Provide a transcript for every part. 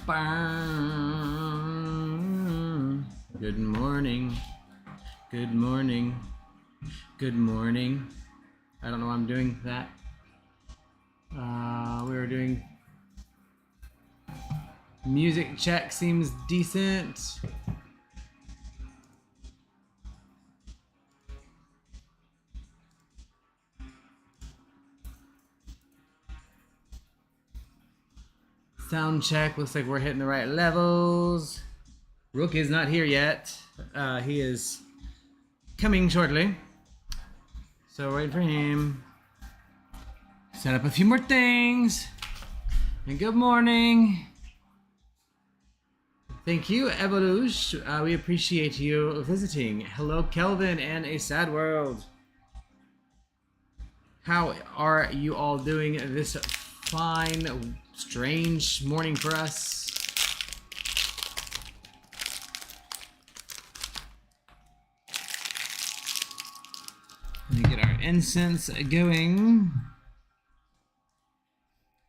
Good morning. Good morning. Good morning. I don't know why I'm doing that. We were doing music check, seems decent. Sound check, looks like we're hitting the right levels. Rook is not here yet. He is coming shortly. So we're waiting for him. Set up a few more things. And good morning. Thank you, Evolush. We appreciate you visiting. Hello, Kelvin and A Sad World. How are you all doing this fine, strange morning for us? Let me get our incense going.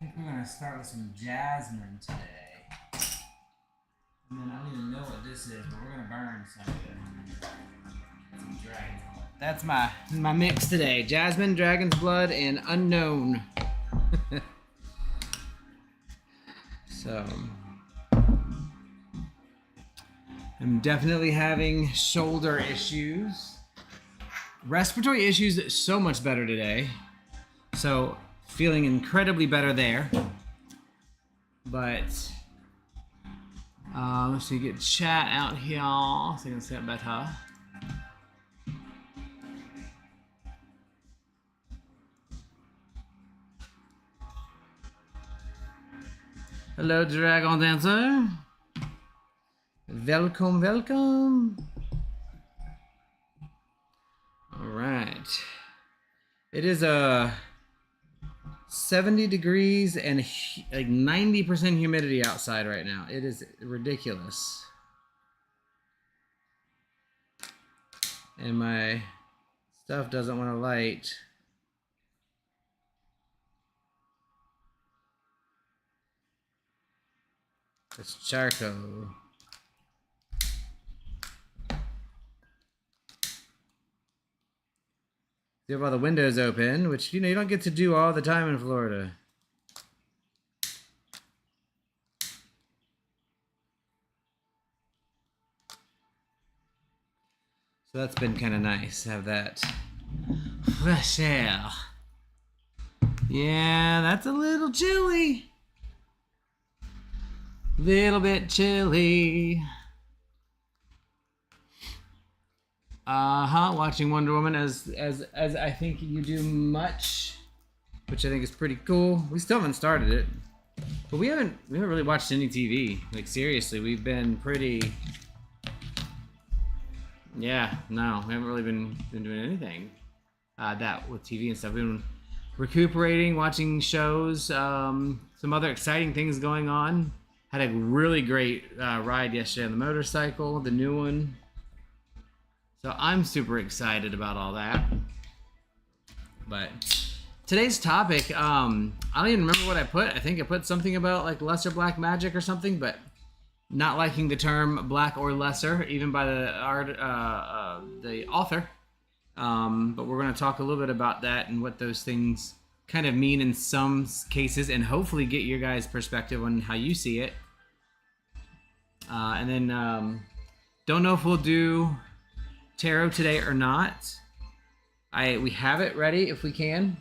I think we're going to start with some jasmine today. And then I don't even know what this is, but we're going to burn some dragon's blood. That's my mix today. Jasmine, dragon's blood, and unknown. So, I'm definitely having shoulder issues. Respiratory issues so much better today. So, feeling incredibly better there. But, let's see, get chat out here so I can see it better. Hello, Dragon Dancer. Welcome, welcome. All right. It is 70 degrees and like 90% humidity outside right now. It is ridiculous. And my stuff doesn't want to light. It's charcoal. You have all the windows open, which, you know, you don't get to do all the time in Florida. So that's been kind of nice to have that fresh air. Yeah, that's a little chilly. Little bit chilly. Watching Wonder Woman as I think you do much, which I think is pretty cool. We still haven't started it, but we haven't really watched any TV. Like, seriously, we've been pretty. Yeah, no, we haven't really been doing anything. That with TV and stuff. We've been recuperating, watching shows. Some other exciting things going on. Had a really great ride yesterday on the motorcycle, the new one. So I'm super excited about all that. But today's topic, I don't even remember what I put. I think I put something about like lesser black magic or something, but not liking the term black or lesser, even by the author. But we're going to talk a little bit about that and what those things kind of mean in some cases, and hopefully get your guys' perspective on how you see it. And then don't know if we'll do tarot today or not. We have it ready if we can,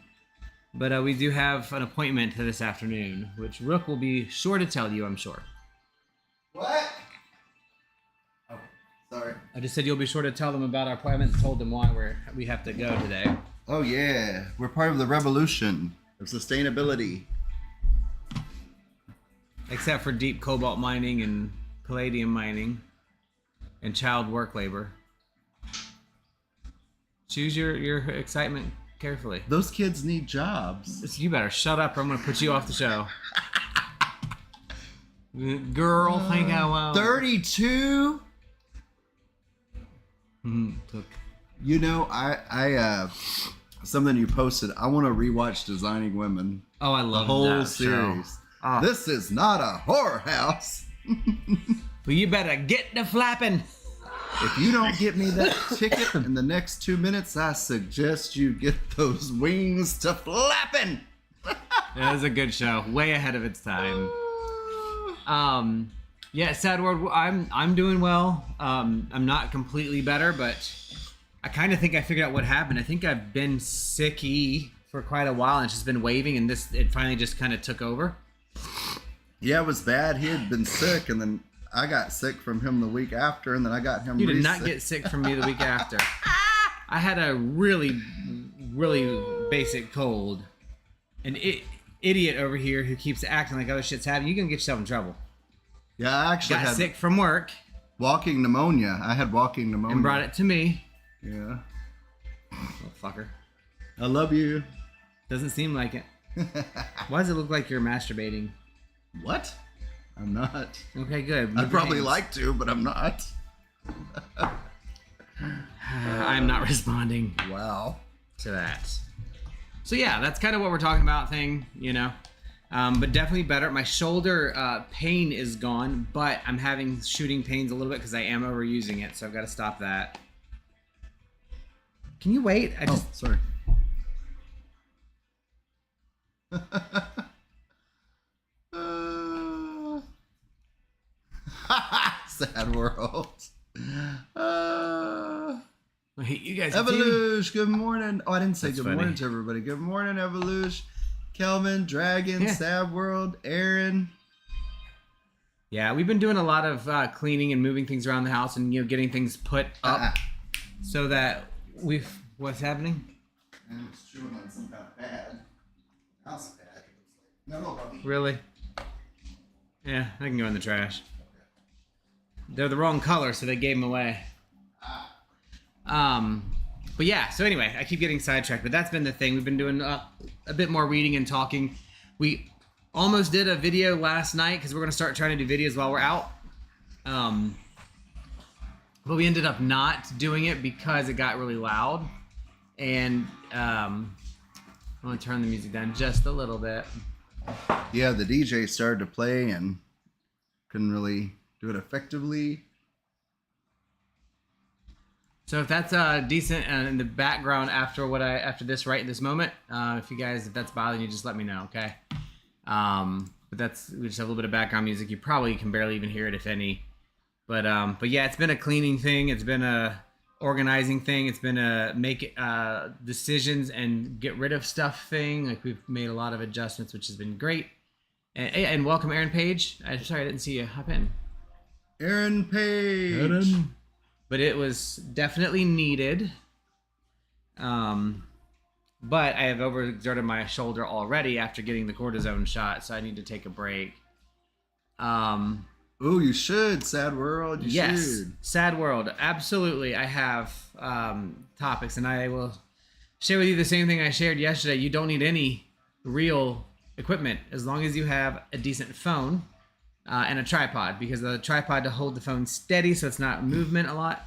but we do have an appointment this afternoon, which Rook will be sure to tell you, I'm sure. What? Oh, sorry. I just said you'll be sure to tell them about our appointment and told them why we have to go today. Oh yeah, we're part of the revolution of sustainability. Except for deep cobalt mining and palladium mining and child work labor. Choose your excitement carefully. Those kids need jobs. You better shut up or I'm going to put you off the show. Girl, think how well. 32? Look. You know, I something you posted, I want to rewatch Designing Women. Oh, I love the whole that series. show. This is not a horror house. Well, you better get to flapping. If you don't get me that ticket in the next 2 minutes, I suggest you get those wings to flapping. It was a good show, way ahead of its time. Yeah, Sad World. I'm doing well. I'm not completely better, but I kind of think I figured out what happened. I think I've been sicky for quite a while, and it's just been waving, and it finally just kind of took over. Yeah, it was bad. He had been sick, and then I got sick from him the week after, and then I got him. You did not get sick from me the week after. I had a really, really basic cold. An idiot over here who keeps acting like other shit's happening. You're gonna get yourself in trouble. Yeah, I actually got had sick from work. Walking pneumonia. I had walking pneumonia. And brought it to me. Yeah. Little fucker. I love you. Doesn't seem like it. Why does it look like you're masturbating? What? I'm not. Okay, good. I'd probably like to, but I'm not. I'm not responding. Wow. To that. So yeah, that's kind of what we're talking about thing, you know. But definitely better. My shoulder pain is gone, but I'm having shooting pains a little bit because I am overusing it, so I've got to stop that. Can you wait? Sorry. Sad world. Hey, you guys. Evolution, good morning. Oh, I didn't say good funny. morning to everybody. Good morning, Evolution. Kelvin, Dragon, Yeah. Sad World, Aaron. Yeah, we've been doing a lot of cleaning and moving things around the house and getting things put up so that what's happening? And it's chewing on some kind of pad. House pad. No, puppy. Really? Yeah, they can go in the trash. They're the wrong color, so they gave them away. But yeah, so anyway, I keep getting sidetracked, but that's been the thing. We've been doing a bit more reading and talking. We almost did a video last night because we're going to start trying to do videos while we're out. But we ended up not doing it because it got really loud. And I'm going to turn the music down just a little bit. Yeah, the DJ started to play and couldn't really do it effectively. So if that's decent in the background after this right in this moment, if that's bothering you, just let me know, okay? But we just have a little bit of background music. You probably can barely even hear it, if any. But yeah, it's been a cleaning thing. It's been a organizing thing. It's been a make decisions and get rid of stuff thing. Like we've made a lot of adjustments, which has been great. And welcome, Aaron Page. I'm sorry I didn't see you hop in. Aaron Page. But it was definitely needed. But I have overexerted my shoulder already after getting the cortisone shot, so I need to take a break. Oh, you should, Sad World. You should. Sad World. Absolutely. I have topics, and I will share with you the same thing I shared yesterday. You don't need any real equipment as long as you have a decent phone. And a tripod, because the tripod to hold the phone steady so it's not movement a lot.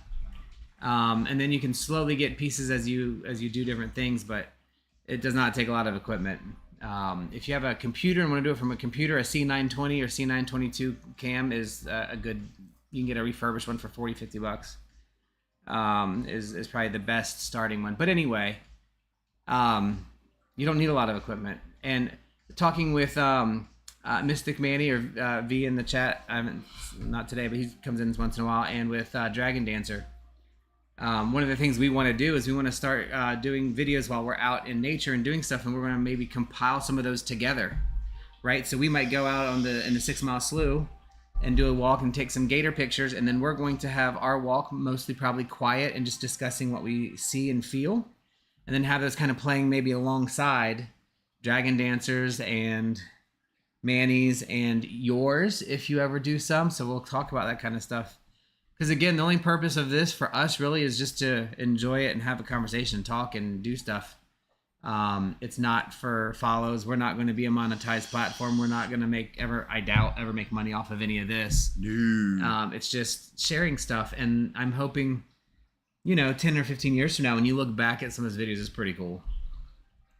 And then you can slowly get pieces as you do different things, but it does not take a lot of equipment. If you have a computer and want to do it from a computer, a C920 or C922 cam is a good. You can get a refurbished one for $40-$50. Is probably the best starting one. But anyway, you don't need a lot of equipment. And talking with Mystic Manny or V in the chat. Not today, but he comes in once in a while. And with Dragon Dancer. One of the things we want to do is we want to start doing videos while we're out in nature and doing stuff, and we're going to maybe compile some of those together, right? So we might go out in the 6 Mile Slough and do a walk and take some gator pictures, and then we're going to have our walk mostly probably quiet and just discussing what we see and feel, and then have those kind of playing maybe alongside Dragon Dancers and Manny's and yours if you ever do some. So we'll talk about that kind of stuff. Because again, the only purpose of this for us really is just to enjoy it and have a conversation, talk and do stuff. It's not for follows. We're not going to be a monetized platform. We're not going to ever make money off of any of this. No. It's just sharing stuff. And I'm hoping, 10 or 15 years from now, when you look back at some of those videos, it's pretty cool.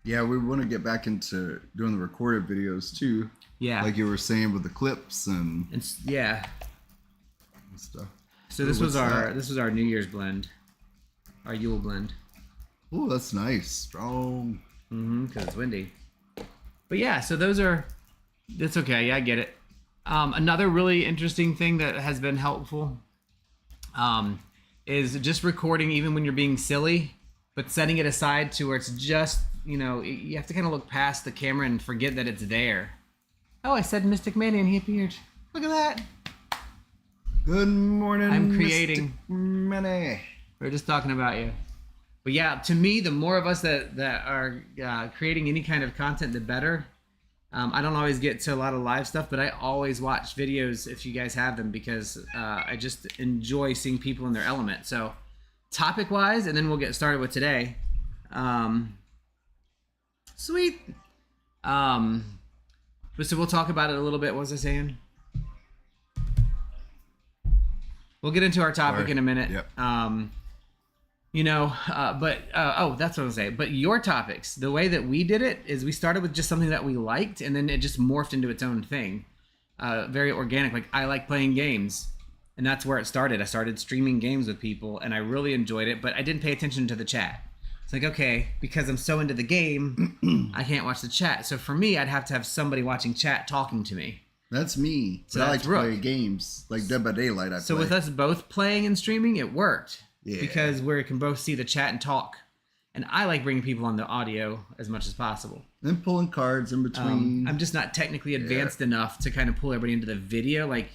Yeah, we want to get back into doing the recorded videos too. Yeah. Like you were saying with the clips and Yeah. stuff. So this Ooh, was what's that? this was our New Year's blend, our Yule blend. Oh, that's nice. Strong. Because it's windy. But yeah, so that's okay. Yeah, I get it. Another really interesting thing that has been helpful is just recording even when you're being silly, but setting it aside to where it's just, you have to kind of look past the camera and forget that it's there. Oh, I said Mystic Manny and he appeared. Look at that. Good morning. I'm creating. Many. We were just talking about you. But yeah, to me, the more of us that are creating any kind of content, the better. I don't always get to a lot of live stuff, but I always watch videos if you guys have them because I just enjoy seeing people in their element. So topic-wise, and then we'll get started with today. Sweet. So we'll talk about it a little bit. What was I saying? We'll get into our topic in a minute. Yep. That's what I was saying. But your topics, the way that we did it is we started with just something that we liked, and then it just morphed into its own thing. Very organic. Like, I like playing games, and that's where it started. I started streaming games with people, and I really enjoyed it, but I didn't pay attention to the chat. It's like, okay, because I'm so into the game, I can't watch the chat. So for me, I'd have to have somebody watching chat talking to me. That's me. So I like that's to Rook. play games like Dead by Daylight. So with us both playing and streaming, it worked. Yeah. Because we can both see the chat and talk. And I like bringing people on the audio as much as possible. And pulling cards in between. I'm just not technically advanced enough to kind of pull everybody into the video like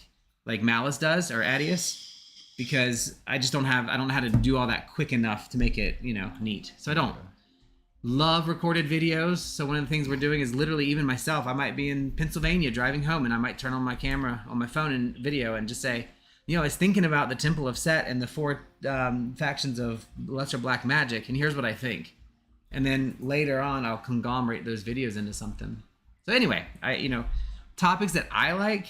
Malice does or Adius. Because I don't know how to do all that quick enough to make it, neat. So I don't love recorded videos. So one of the things we're doing is literally even myself, I might be in Pennsylvania driving home and I might turn on my camera on my phone and video and just say, I was thinking about the Temple of Set and the 4 factions of Lesser Black Magick, and here's what I think. And then later on, I'll conglomerate those videos into something. So anyway, topics that I like,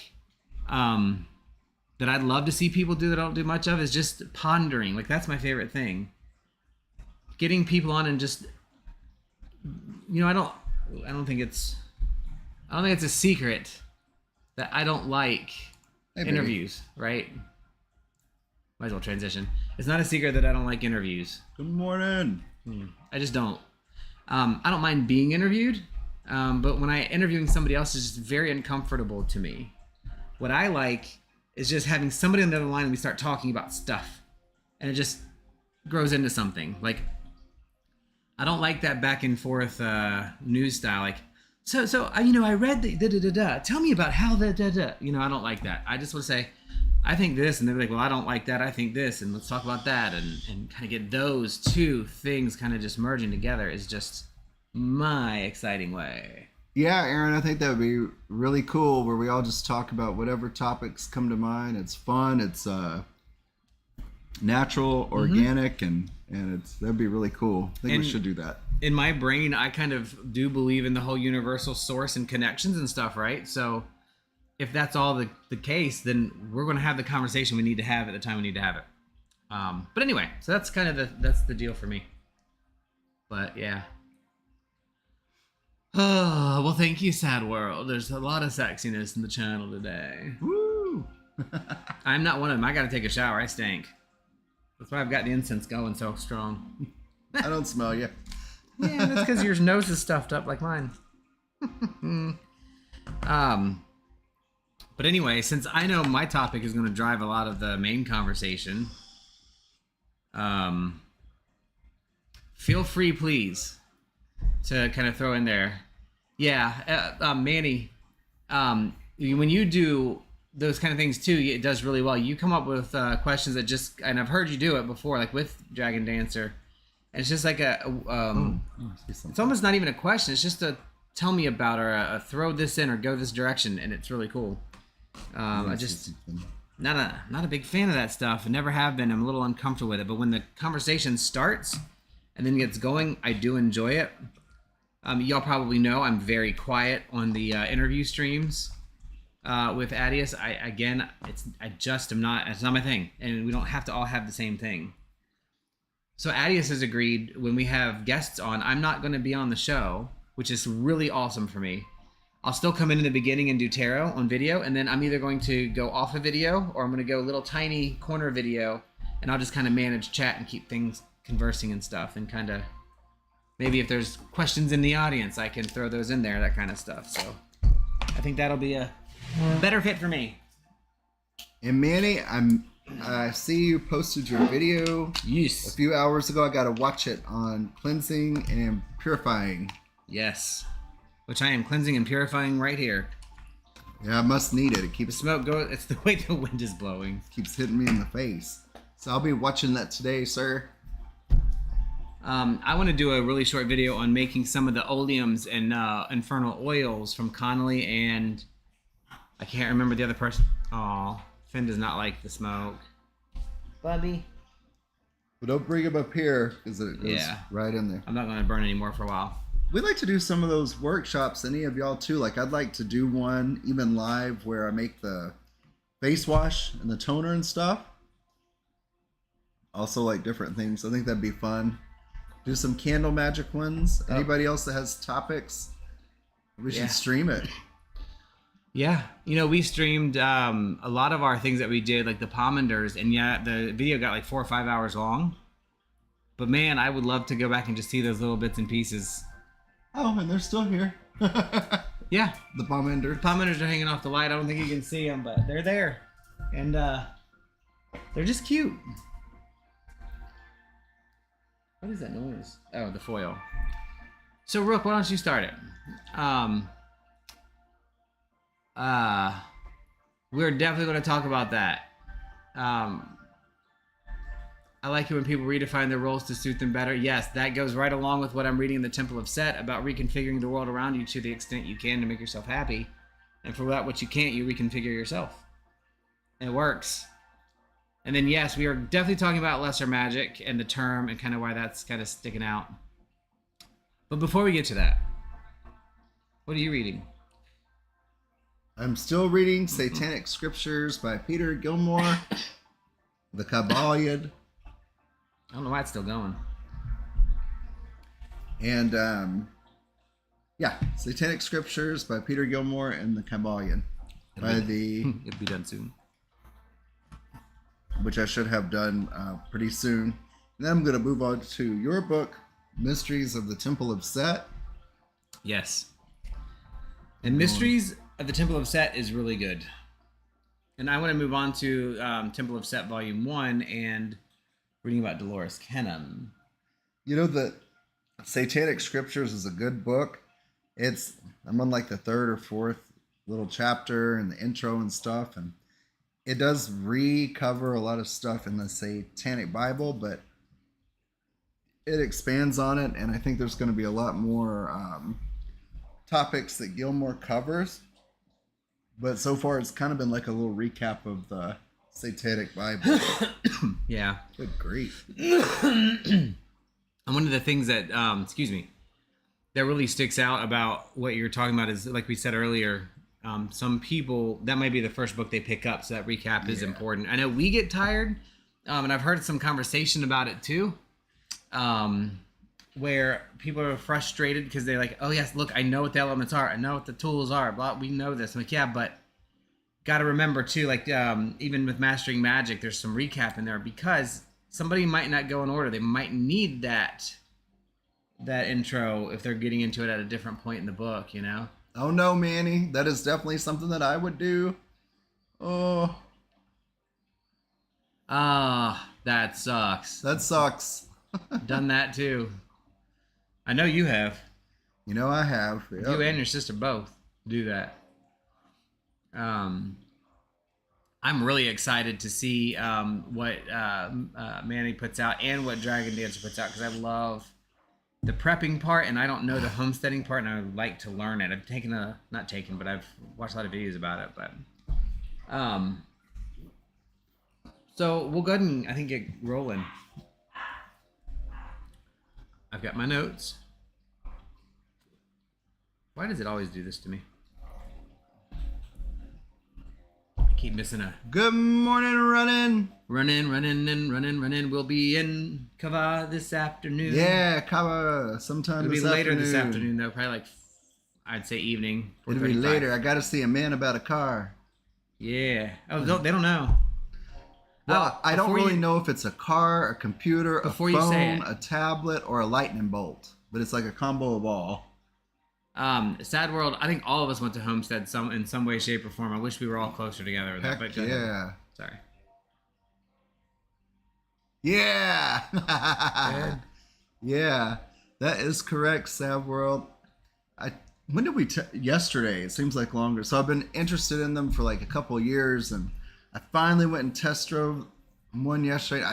that I'd love to see people do that I don't do much of is just pondering. Like, that's my favorite thing. Getting people on and just, I don't think it's a secret that I don't like interviews, right? Might as well transition. It's not a secret that I don't like interviews. Good morning. I just don't. I don't mind being interviewed, but when interviewing somebody else is just very uncomfortable to me. What I like is just having somebody on the other line and we start talking about stuff, and it just grows into something. Like, I don't like that back and forth news style. Like, so I read the da-da-da-da. Tell me about how the da-da. I don't like that. I just want to say, I think this, and they're like, well, I don't like that. I think this, and let's talk about that, and kind of get those two things kind of just merging together is just my exciting way. Yeah, Aaron, I think that would be really cool where we all just talk about whatever topics come to mind. It's fun. It's natural, organic, and that'd be really cool. I think we should do that. In my brain, I kind of do believe in the whole universal source and connections and stuff, right? So if that's all the case, then we're going to have the conversation we need to have at the time we need to have it. But anyway, so that's kind of that's the deal for me. But yeah. Oh, well, thank you, Sad World. There's a lot of sexiness in the channel today. Woo! I'm not one of them. I got to take a shower. I stink. That's why I've got the incense going so strong. I don't smell you. Yeah, that's because your nose is stuffed up like mine. But anyway, since I know my topic is going to drive a lot of the main conversation, feel free, please, to kind of throw in there. Yeah, Manny, when you do those kind of things too, it does really well. You come up with questions that just, and I've heard you do it before, like with Dragon Dancer. And it's just like it's almost not even a question. It's just a tell me about or a throw this in or go this direction, and it's really cool. I just not a big fan of that stuff. I never have been. I'm a little uncomfortable with it. But when the conversation starts and then gets going, I do enjoy it. Y'all probably know I'm very quiet on the interview streams with Adius. I just am not. It's not my thing, and we don't have to all have the same thing. So Adius has agreed when we have guests on, I'm not going to be on the show, which is really awesome for me. I'll still come in the beginning and do tarot on video, and then I'm either going to go off a video or I'm going to go little tiny corner video, and I'll just kind of manage chat and keep things conversing and stuff, and kind of maybe if there's questions in the audience, I can throw those in there, that kind of stuff. So I think that'll be a better fit for me. And Manny, I see you posted your video Yes. a few hours ago. I got to watch it on cleansing and purifying. Yes. Which I am cleansing and purifying right here. Yeah, I must need it. It The keeps smoke goes. It's the way the wind is blowing. hitting me in the face. So I'll be watching that today, sir. I want to do a really short video on making some of the oleums and infernal oils from Connolly, and I can't remember the other person. Oh, Finn does not like the smoke. Bubby. But don't bring him up here because it goes Yeah. right in there. I'm not going to burn anymore for a while. We'd like to do some of those workshops, any of y'all too. Like I'd like to do one even live where I make the face wash and the toner and stuff. Also like different things. I think that'd be fun. Do some candle magic ones. Anybody else that has topics? We should stream it. Yeah, we streamed a lot of our things that we did, like the pomanders, and yeah, the video got like 4 or 5 hours long. But man, I would love to go back and just see those little bits and pieces. Oh, and they're still here. Yeah, The pomanders. the pomanders are hanging off the light. I don't think you can see them, but they're there, and they're just cute. What is that noise? Oh, the foil. So Rook, why don't you start it? We're definitely going to talk about that. I like it when people redefine their roles to suit them better. Yes, that goes right along with what I'm reading in the Temple of Set about reconfiguring the world around you to the extent you can to make yourself happy. And for that, what you can't, you reconfigure yourself. And it works. And then, yes, we are definitely talking about lesser magic and the term and kind of why that's kind of sticking out. But before we get to that, what are you reading? I'm still reading Satanic Scriptures by Peter Gilmore. The Kabbalion. I don't know why it's still going. And Satanic Scriptures by Peter Gilmore and the Kabbalion. It'll be done soon. Which I should have done pretty soon. And then I'm going to move on to your book, Mysteries of the Temple of Set. Yes. And Mysteries of the Temple of Set is really good. And I want to move on to Temple of Set Volume 1 and reading about Dolores Cannon. You know that Satanic Scriptures is a good book. I'm on like the third or fourth little chapter and the intro and stuff, and it does recover a lot of stuff in the Satanic Bible, but it expands on it, and I think there's going to be a lot more topics that Gilmore covers. But so far, it's kind of been like a little recap of the Satanic Bible. Yeah. Good grief. And one of the things that, that really sticks out about what you're talking about is, like we said earlier, some people, that might be the first book they pick up, so that recap is important. I know we get tired, and I've heard some conversation about it too, where people are frustrated because they're like, oh yes, look, I know what the elements are, I know what the tools are, blah, we know this. I'm like, yeah, but got to remember too, like even with Mastering Magic, there's some recap in there because somebody might not go in order. They might need that intro if they're getting into it at a different point in the book, Oh no, Manny. That is definitely something that I would do. Oh. That sucks. That sucks. Done that too. I know you have. You know I have. Yep. You and your sister both do that. I'm really excited to see what Manny puts out and what Dragon Dancer puts out, because I love the prepping part and I don't know the homesteading part, and I would like to learn it. I've I've watched a lot of videos about it, but so we'll go ahead and I think get rolling. I've got my notes. Why does it always do this to me? I keep missing a... Good morning, running. Running. We'll be in Kava this afternoon. Yeah, Kava sometime It'll this be later afternoon. this afternoon, though. Probably like I'd say evening. It'll be 4:35. later. I got to see a man about a car. Yeah. Oh, they don't know. Well, I don't really know if it's a car, a computer, a Before you say phone, it. a tablet, or a lightning bolt. But it's like a combo of all. Sad World. I think all of us went to Homestead in some way, shape, or form. I wish we were all closer together with that. Heck But go ahead. yeah. Sorry. Yeah. ahead. Yeah. That is correct, Sad World. When did we yesterday? It seems like longer. So I've been interested in them for like a couple of years, and I finally went and test drove one yesterday.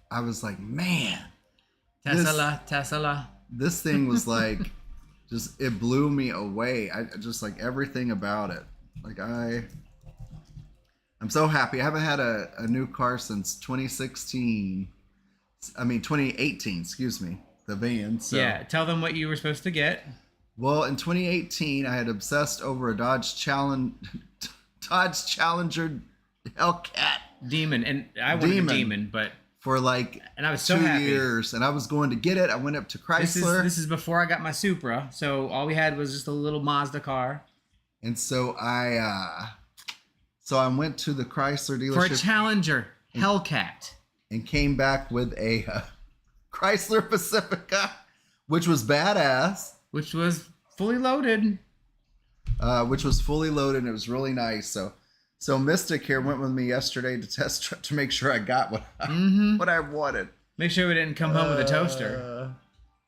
I was like, man, Tesla. this thing was like, just it blew me away. I just like everything about it. Like I'm so happy. I haven't had a new car since 2018. Excuse me, the van. So. Yeah, tell them what you were supposed to get. Well, in 2018, I had obsessed over a Dodge Challenger Hellcat Demon, and I wanted a Demon, but for like and I was so 2 happy. years, and I was going to get it. I went up to Chrysler. This is before I got my Supra, so all we had was just a little Mazda car. And so I went to the Chrysler dealership For a Challenger Hellcat. and came back with a Chrysler Pacifica, which was badass. Which was fully loaded. Which was fully loaded, and it was really nice. So Mystic here went with me yesterday to make sure I got what I wanted. Make sure we didn't come home with a toaster.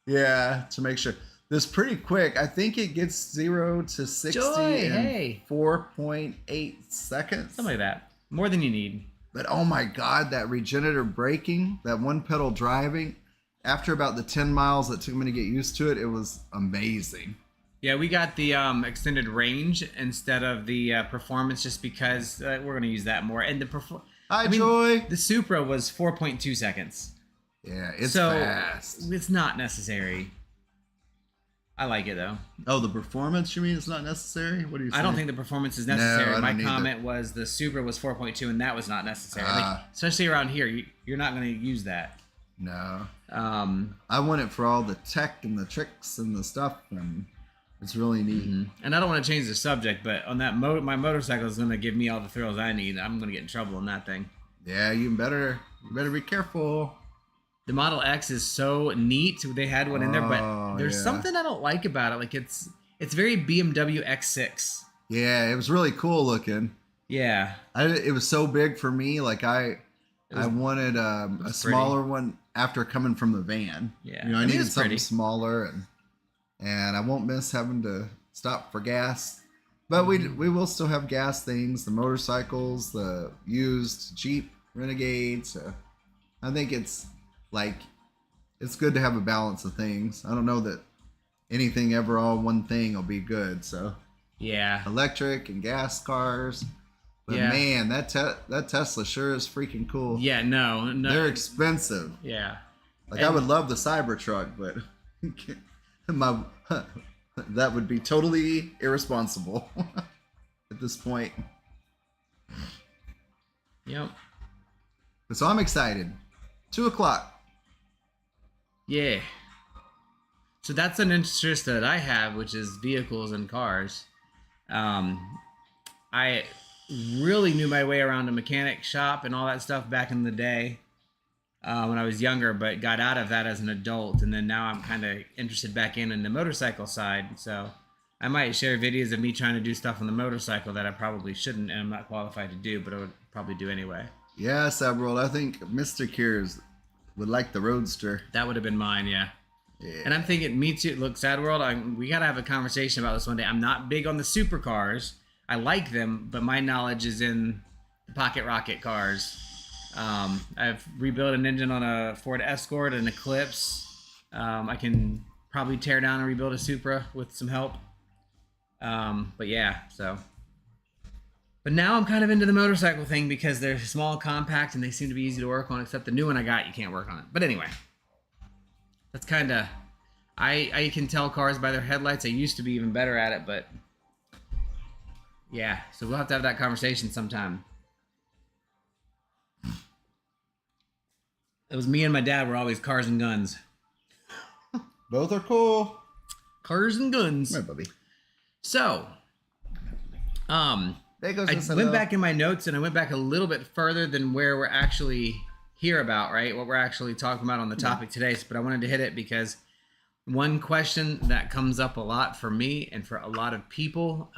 Yeah, to make sure. This pretty quick. I think it gets 0 to 60 in 4.8 seconds. Something like that. More than you need. But oh my God, that regenerative braking, that one pedal driving, after about the 10 miles that took me to get used to it, it was amazing. Yeah, we got the extended range instead of the performance just because we're going to use that more. And Joy. The Supra was 4.2 seconds. Yeah, it's fast. It's not necessary. I like it though. Oh, the performance, you mean it's not necessary? What do you think? I don't think the performance is necessary. No, My comment was the Supra was 4.2 and that was not necessary. Especially around here, you're not going to use that. No. I want it for all the tech and the tricks and the stuff, and it's really neat. Mm-hmm. And I don't want to change the subject, but on that my motorcycle is going to give me all the thrills I need. I'm going to get in trouble on that thing. Yeah, you better be careful. The Model X is so neat. They had one in there, but there's something I don't like about it. Like it's very BMW X6. Yeah, it was really cool looking. Yeah. It was so big for me. Like I wanted a smaller one after coming from the van. Yeah. You know, I needed something smaller, and I won't miss having to stop for gas. But we will still have gas things, the motorcycles, the used Jeep Renegades. I think it's good to have a balance of things. I don't know that anything ever all one thing will be good. So yeah, electric and gas cars. But man, that Tesla sure is freaking cool. Yeah, no, they're expensive. Yeah, I would love the Cybertruck, but that would be totally irresponsible at this point. Yep. So I'm excited. 2:00. Yeah. So that's an interest that I have, which is vehicles and cars. I really knew my way around a mechanic shop and all that stuff back in the day when I was younger, but got out of that as an adult. And then now I'm kind of interested back in the motorcycle side. So I might share videos of me trying to do stuff on the motorcycle that I probably shouldn't and I'm not qualified to do, but I would probably do anyway. Yeah, Sabrold, I think Mystic here would like the Roadster. That would have been mine, yeah. And I'm thinking, me too. Look, Sad World, we got to have a conversation about this one day. I'm not big on the supercars. I like them, but my knowledge is in the pocket rocket cars. I've rebuilt an engine on a Ford Escort and Eclipse. I can probably tear down and rebuild a Supra with some help. But yeah, so. But now I'm kind of into the motorcycle thing because they're small, compact, and they seem to be easy to work on, except the new one I got, you can't work on it. But anyway. That's kind of, I can tell cars by their headlights. I used to be even better at it, but yeah. So we'll have to have that conversation sometime. It was me and my dad were always cars and guns. Both are cool. Cars and guns. Come here, Bubby. So, There goes I this went hello. back in my notes and I went back a little bit further than where we're actually here about, right? What we're actually talking about on the topic today. But I wanted to hit it because one question that comes up a lot for me and for a lot of people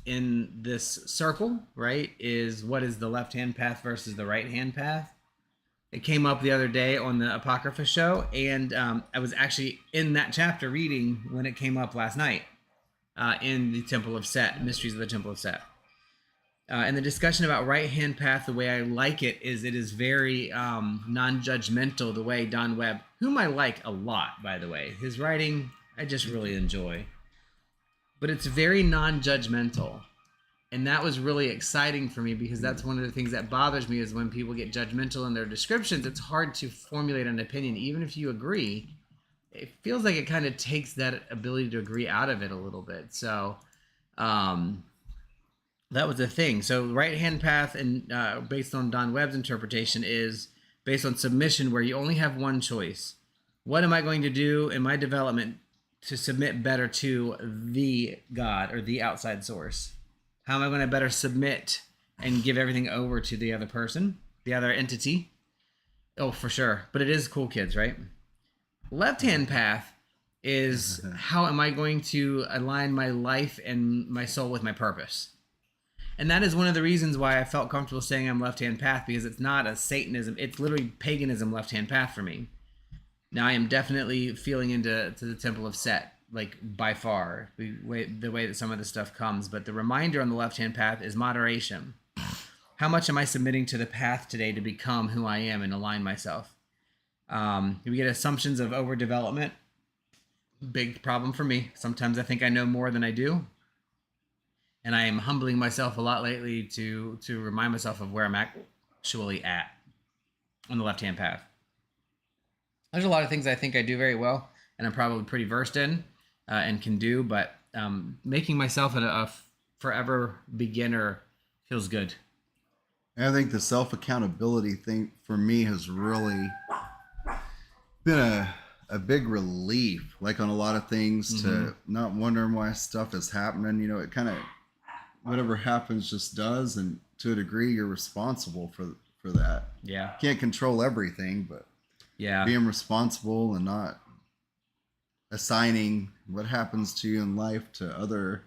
in this circle, right, is what is the left-hand path versus the right-hand path? It came up the other day on the Apocrypha show, and I was actually in that chapter reading when it came up last night in the Temple of Set, Mysteries of the Temple of Set. And the discussion about right-hand path, the way I like it is very non-judgmental, the way Don Webb, whom I like a lot, by the way. His writing, I just really enjoy. But it's very non-judgmental. And that was really exciting for me because that's one of the things that bothers me is when people get judgmental in their descriptions, it's hard to formulate an opinion. Even if you agree, it feels like it kind of takes that ability to agree out of it a little bit. So, that was the thing. So right-hand path, and based on Don Webb's interpretation, is based on submission, where you only have one choice. What am I going to do in my development to submit better to the God or the outside source? How am I going to better submit and give everything over to the other person, the other entity? Oh, for sure. But it is cool, kids, right? Left-hand path is how am I going to align my life and my soul with my purpose? And that is one of the reasons why I felt comfortable saying I'm left-hand path, because it's not a Satanism. It's literally paganism left-hand path for me. Now, I am definitely feeling into the Temple of Set, like by far, the way that some of this stuff comes. But the reminder on the left-hand path is moderation. How much am I submitting to the path today to become who I am and align myself? We get assumptions of overdevelopment. Big problem for me. Sometimes I think I know more than I do. And I am humbling myself a lot lately to remind myself of where I'm actually at on the left-hand path. There's a lot of things I think I do very well, and I'm probably pretty versed in and can do, but making myself a forever beginner feels good. And I think the self-accountability thing for me has really been a big relief, like on a lot of things, to not wondering why stuff is happening. You know, it kind of, whatever happens just does, and to a degree you're responsible for that. Yeah. Can't control everything, but Yeah. being responsible and not assigning what happens to you in life to other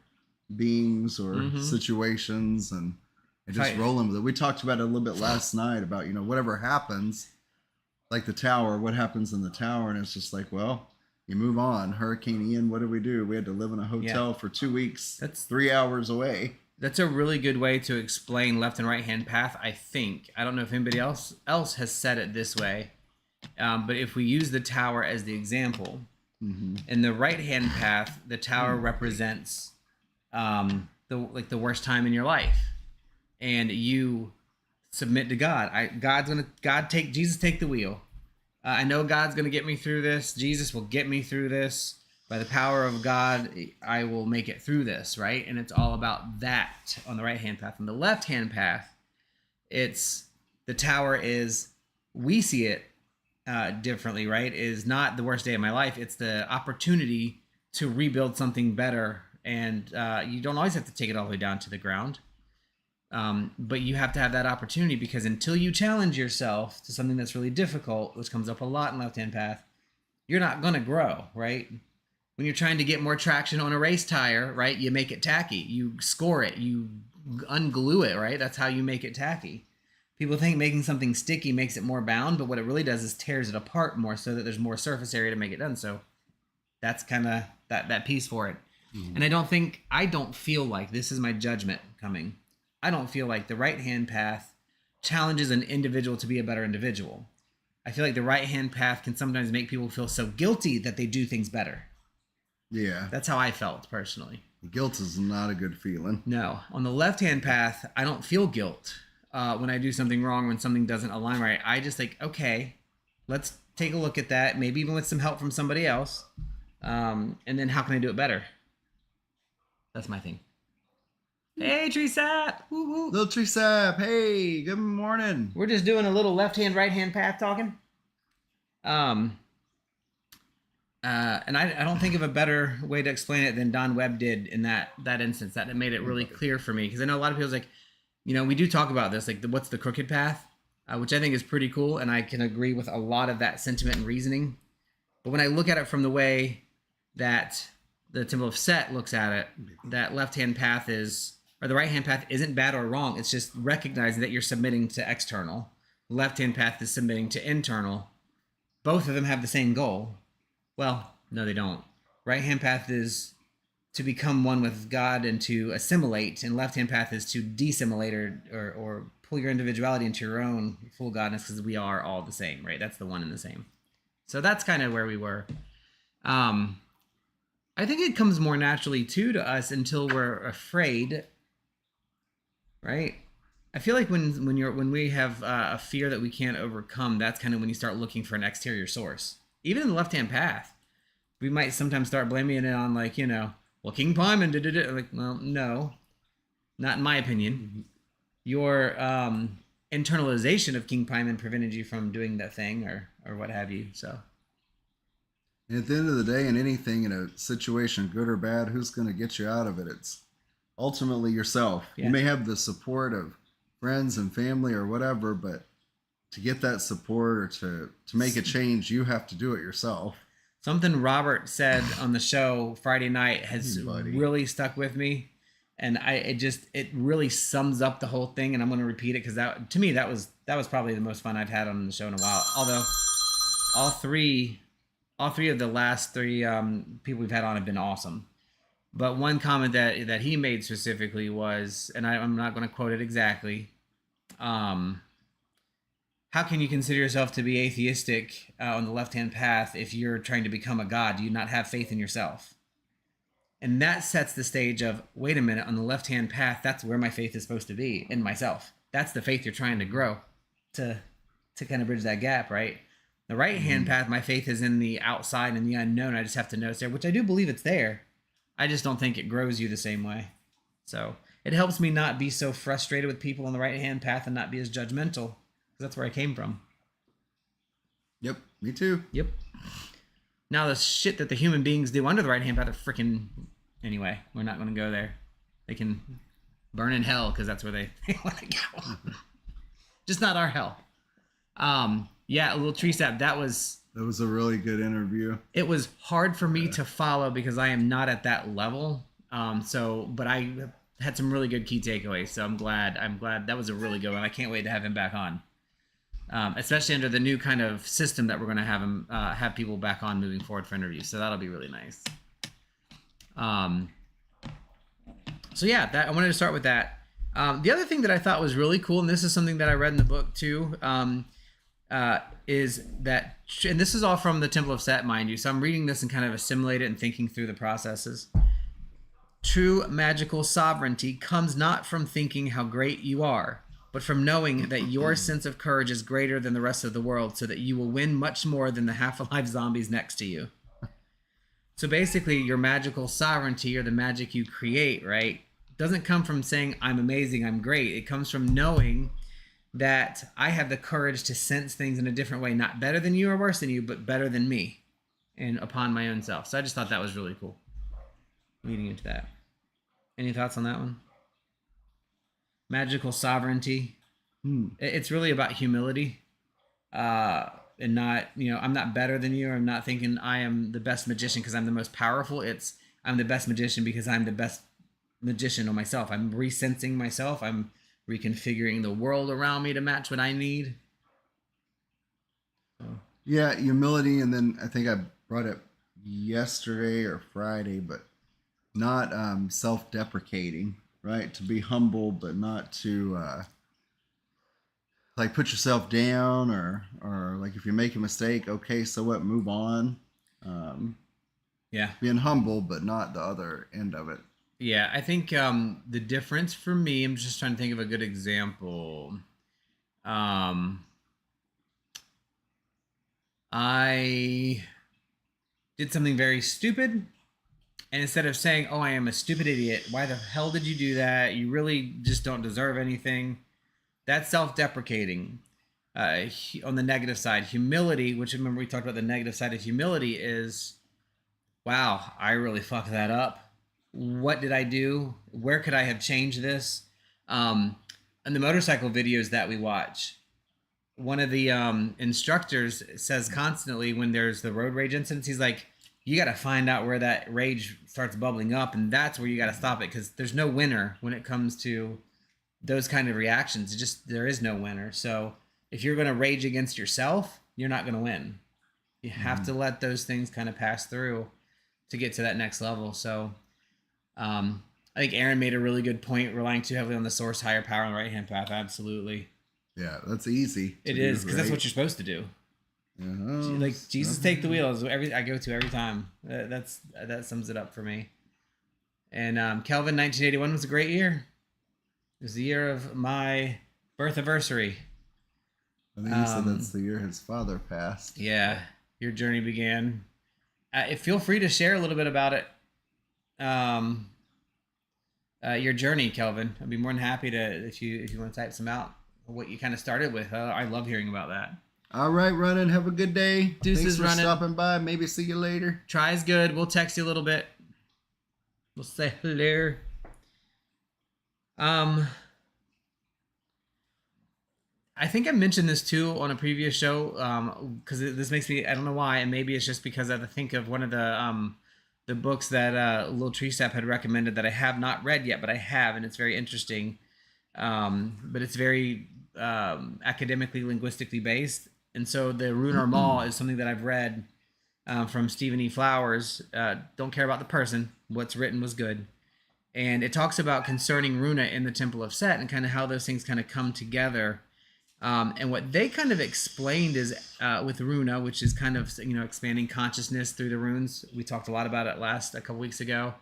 beings or situations, and just rolling with it. We talked about it a little bit last night about, you know, whatever happens, like the tower, what happens in the tower, and it's just like, well, you move on. Hurricane Ian, what did we do? We had to live in a hotel for 2 weeks. That's 3 hours away. That's a really good way to explain left and right hand path, I think. I don't know if anybody else has said it this way, but if we use the tower as the example, in the right hand path, the tower represents the worst time in your life, and you submit to God. Jesus, take the wheel. I know God's gonna get me through this. Jesus will get me through this. By the power of God, I will make it through this, right? And it's all about that on the right-hand path. On the left-hand path, it's the tower is, we see it differently, right? Is not the worst day of my life. It's the opportunity to rebuild something better. And you don't always have to take it all the way down to the ground. But you have to have that opportunity, because until you challenge yourself to something that's really difficult, which comes up a lot in left-hand path, you're not going to grow, right? When you're trying to get more traction on a race tire, right, you make it tacky. You score it. You unglue it, right? That's how you make it tacky. People think making something sticky makes it more bound, but what it really does is tears it apart more so that there's more surface area to make it done. So that's kind of that piece for it. And I don't feel like, this is my judgment coming, I don't feel like the right-hand path challenges an individual to be a better individual. I feel like the right-hand path can sometimes make people feel so guilty that they do things better. Yeah. That's how I felt personally. Guilt is not a good feeling. No. On the left-hand path, I don't feel guilt when I do something wrong, when something doesn't align right. I just think, okay, let's take a look at that, maybe even with some help from somebody else. And then how can I do it better? That's my thing. Hey, Tree Sap! Woo woo. Little Tree Sap, hey, good morning. We're just doing a little left-hand, right-hand path talking. And I don't think of a better way to explain it than Don Webb did in that instance. That it made it really clear for me, because I know a lot of people's like, we do talk about this, like what's the crooked path, which I think is pretty cool, and I can agree with a lot of that sentiment and reasoning. But when I look at it from the way that the Temple of Set looks at it, that left-hand path is, or the right-hand path isn't bad or wrong. It's just recognizing that you're submitting to external. Left-hand path is submitting to internal. Both of them have the same goal. Well, no, they don't. Right-hand path is to become one with God and to assimilate, and left-hand path is to dissimilate or pull your individuality into your own full godness, because we are all the same, right? That's the one and the same. So that's kind of where we were. I think it comes more naturally too to us until we're afraid, right? I feel like when we have a fear that we can't overcome, that's kind of when you start looking for an exterior source. Even in the left-hand path, we might sometimes start blaming it on, like, well, King Paimon did it. Like, well, no, not in my opinion. Your internalization of King Paimon prevented you from doing that thing, or what have you. So, And at the end of the day, in anything, in a situation, good or bad, who's going to get you out of it? It's ultimately yourself. Yeah. You may have the support of friends and family or whatever, but to get that support or to make a change, you have to do it yourself. Something Robert said on the show Friday night has really stuck with me, and it really sums up the whole thing. And I'm going to repeat it because to me that was probably the most fun I've had on the show in a while. Although all three of the last three people we've had on have been awesome. But one comment that he made specifically was, and I'm not going to quote it exactly, how can you consider yourself to be atheistic on the left-hand path if you're trying to become a god? Do you not have faith in yourself? And that sets the stage of, wait a minute, on the left-hand path, that's where my faith is supposed to be, in myself. That's the faith you're trying to grow to kind of bridge that gap, right? The right-hand path, my faith is in the outside and the unknown. I just have to know it's there, which I do believe it's there. I just don't think it grows you the same way. So it helps me not be so frustrated with people on the right-hand path and not be as judgmental. That's where I came from. Yep, me too. Yep. Now the shit that the human beings do under the right-hand path are freaking... Anyway, we're not going to go there. They can burn in hell because that's where they want to go. Just not our hell. Yeah, a little tree sap. That was a really good interview. It was hard for me to follow because I am not at that level. But I had some really good key takeaways. So I'm glad that was a really good one. I can't wait to have him back on. Especially under the new kind of system that we're going to have him have people back on moving forward for interviews. So that'll be really nice. So yeah, I wanted to start with that. The other thing that I thought was really cool, and this is something that I read in the book too, is that, and this is all from the Temple of Set, mind you. So I'm reading this and kind of assimilate it and thinking through the processes. True magical sovereignty comes not from thinking how great you are, but from knowing that your sense of courage is greater than the rest of the world, so that you will win much more than the half-alive zombies next to you. So basically, your magical sovereignty, or the magic you create, right, doesn't come from saying, I'm amazing, I'm great. It comes from knowing that I have the courage to sense things in a different way, not better than you or worse than you, but better than me, and upon my own self. So I just thought that was really cool, leading into that. Any thoughts on that one? Magical sovereignty. It's really about humility, and not, I'm not better than you, or I'm not thinking I am the best magician because I'm the most powerful. It's, I'm the best magician because I'm the best magician of myself. I'm resensing myself. I'm reconfiguring the world around me to match what I need. So. Yeah, humility, and then I think I brought it yesterday or Friday, but not self-deprecating, right? To be humble, but not to like put yourself down, or like if you make a mistake, okay, so what? Move on. Yeah, being humble, but not the other end of it. Yeah, I think the difference for me, I'm just trying to think of a good example. I did something very stupid, and instead of saying, oh, I am a stupid idiot, why the hell did you do that? You really just don't deserve anything. That's self-deprecating. On the negative side, humility, which, remember we talked about the negative side of humility, is wow, I really fucked that up. What did I do? Where could I have changed this? And the motorcycle videos that we watch, one of the instructors says constantly when there's the road rage incidents, he's like, you got to find out where that rage starts bubbling up, and that's where you got to stop it, because there's no winner when it comes to those kind of reactions. There is no winner. So if you're going to rage against yourself, you're not going to win. You have to let those things kind of pass through to get to that next level. So I think Aaron made a really good point, relying too heavily on the source, higher power, and the right hand path. Absolutely. Yeah, that's easy. It is, because that's what you're supposed to do. Like, Jesus take the wheel is I go to every time. That sums it up for me. And Kelvin, 1981 was a great year. It was the year of my birth anniversary. I think he said that's the year his father passed. Yeah, your journey began. Feel free to share a little bit about it. Your journey, Kelvin. I'd be more than happy to if you want to type some out. What you kind of started with. I love hearing about that. All right, Running. Have a good day. Deuces, Thanks for Running. stopping by. Maybe see you later. Try is good. We'll text you a little bit. We'll say hello. I think I mentioned this too on a previous show, because this makes me, I don't know why, and maybe it's just because I think of one of the books that Lil Tree Sap had recommended that I have not read yet, but I have, and it's very interesting. But it's very academically, linguistically based. And so the Runar Mall is something that I've read from Stephen E. Flowers. Don't care about the person. What's written was good. And it talks about concerning Runa in the Temple of Set and kind of how those things kind of come together. And what they kind of explained is with Runa, which is kind of, expanding consciousness through the runes. We talked a lot about it a couple weeks ago.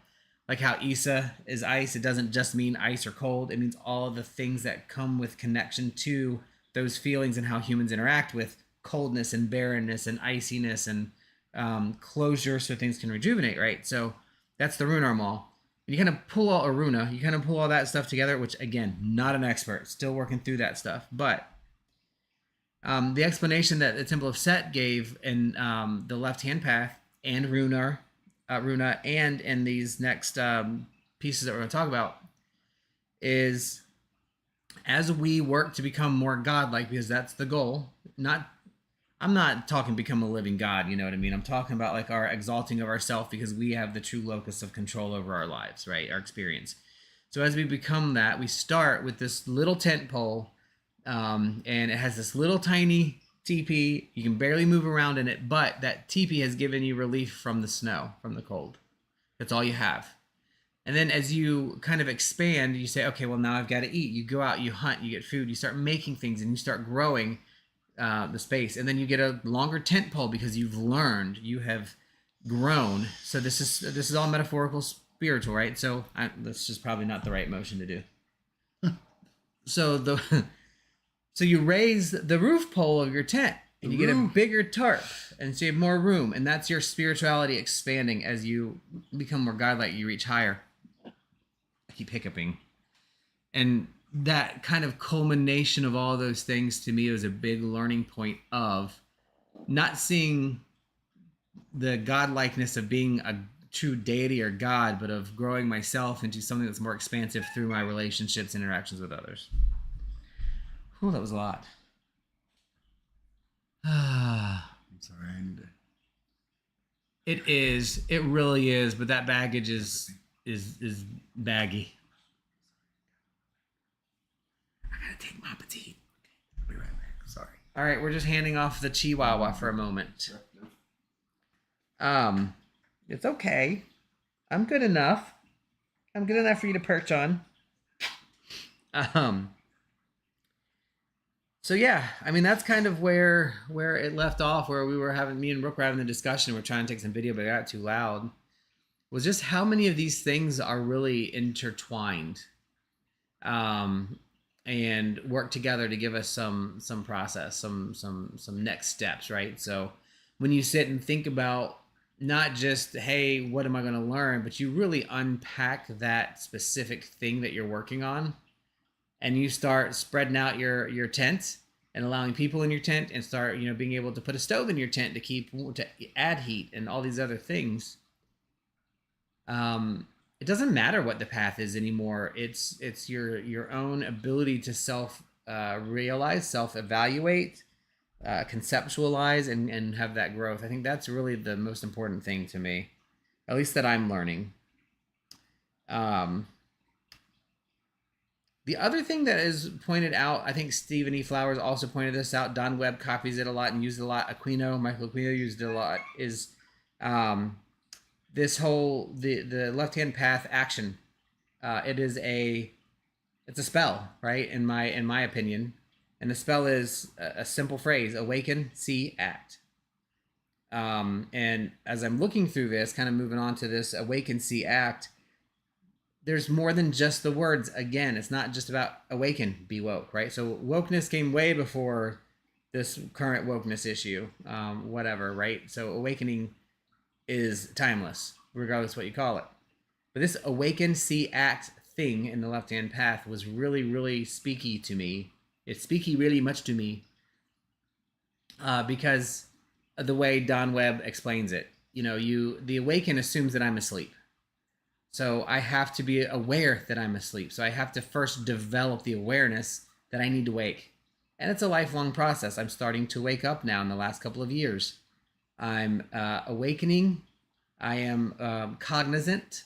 Like how Isa is ice. It doesn't just mean ice or cold. It means all of the things that come with connection to those feelings and how humans interact with coldness and barrenness and iciness and closure so things can rejuvenate, right? So that's the Runar Mall. And you kind of pull all Aruna, you kind of pull all that stuff together, which, again, not an expert. Still working through that stuff. But the explanation that the Temple of Set gave in the left-hand path and Runa, and in these next pieces that we're going to talk about is as we work to become more godlike, because that's the goal. I'm not talking become a living God, you know what I mean? I'm talking about like our exalting of ourselves, because we have the true locus of control over our lives, right? Our experience. So as we become that, we start with this little tent pole, and it has this little tiny teepee. You can barely move around in it, but that teepee has given you relief from the snow, from the cold. That's all you have. And then as you kind of expand, you say, okay, well, now I've got to eat. You go out, you hunt, you get food, you start making things, and you start growing the space. And then you get a longer tent pole because you've learned, you have grown. So this is all metaphorical, spiritual, right? So that's just probably not the right motion to do. So you raise the roof pole of your tent, and you get a bigger tarp, and so you have more room, and that's your spirituality expanding as you become more godlike. You reach higher. I keep hiccuping, and that kind of culmination of all those things to me was a big learning point of not seeing the godlikeness of being a true deity or God, but of growing myself into something that's more expansive through my relationships, interactions with others. Oh, that was a lot. I'm sorry. It is. It really is. But that baggage is baggy. I gotta take my petite. I'll be right back. Sorry. All right, we're just handing off the Chihuahua for a moment. It's okay. I'm good enough. I'm good enough for you to perch on. So yeah, I mean, that's kind of where it left off, where me and Rook were having the discussion. We're trying to take some video, but it got too loud. Was just how many of these things are really intertwined, and work together to give us some process, some next steps, right? So when you sit and think about not just, hey, what am I going to learn, but you really unpack that specific thing that you're working on. And you start spreading out your tent and allowing people in your tent, and start, being able to put a stove in your tent to add heat and all these other things. It doesn't matter what the path is anymore. It's your own ability to self realize, self evaluate, conceptualize, and have that growth. I think that's really the most important thing to me, at least that I'm learning. Um, the other thing that is pointed out, I think Stephen E. Flowers also pointed this out. Don Webb copies it a lot and used it a lot. Michael Aquino used it a lot. Is um, this whole the left hand path action? It's a spell, right? In my opinion, and the spell is a simple phrase: awaken, see, act. And as I'm looking through this, kind of moving on to this awaken, see, act, there's more than just the words. Again, it's not just about awaken, be woke, right? So wokeness came way before this current wokeness issue, whatever, right? So awakening is timeless, regardless what you call it. But this awaken, see, act thing in the left-hand path was really, really speaky to me. It's speaky really much to me because of the way Don Webb explains it. The awaken assumes that I'm asleep. So I have to be aware that I'm asleep. So I have to first develop the awareness that I need to wake. And it's a lifelong process. I'm starting to wake up now in the last couple of years. I'm awakening. I am cognizant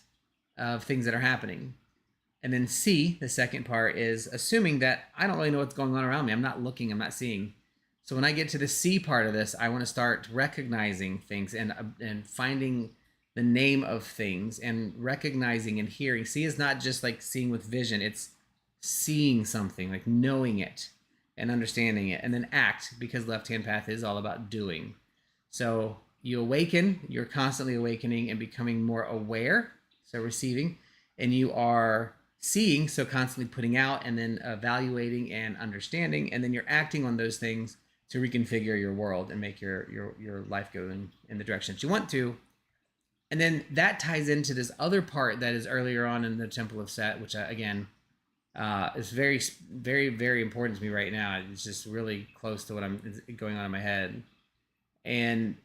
of things that are happening. And then C, the second part, is assuming that I don't really know what's going on around me. I'm not looking, I'm not seeing. So when I get to the C part of this, I want to start recognizing things and finding the name of things and recognizing and hearing. See is not just like seeing with vision. It's seeing something, like knowing it and understanding it. And then act, because left-hand path is all about doing. So you awaken, you're constantly awakening and becoming more aware, so receiving, and you are seeing, so constantly putting out and then evaluating and understanding, and then you're acting on those things to reconfigure your world and make your life go in the direction that you want to. And then that ties into this other part that is earlier on in the Temple of Set, which again is very, very, very important to me right now. It's just really close to what I'm going on in my head, and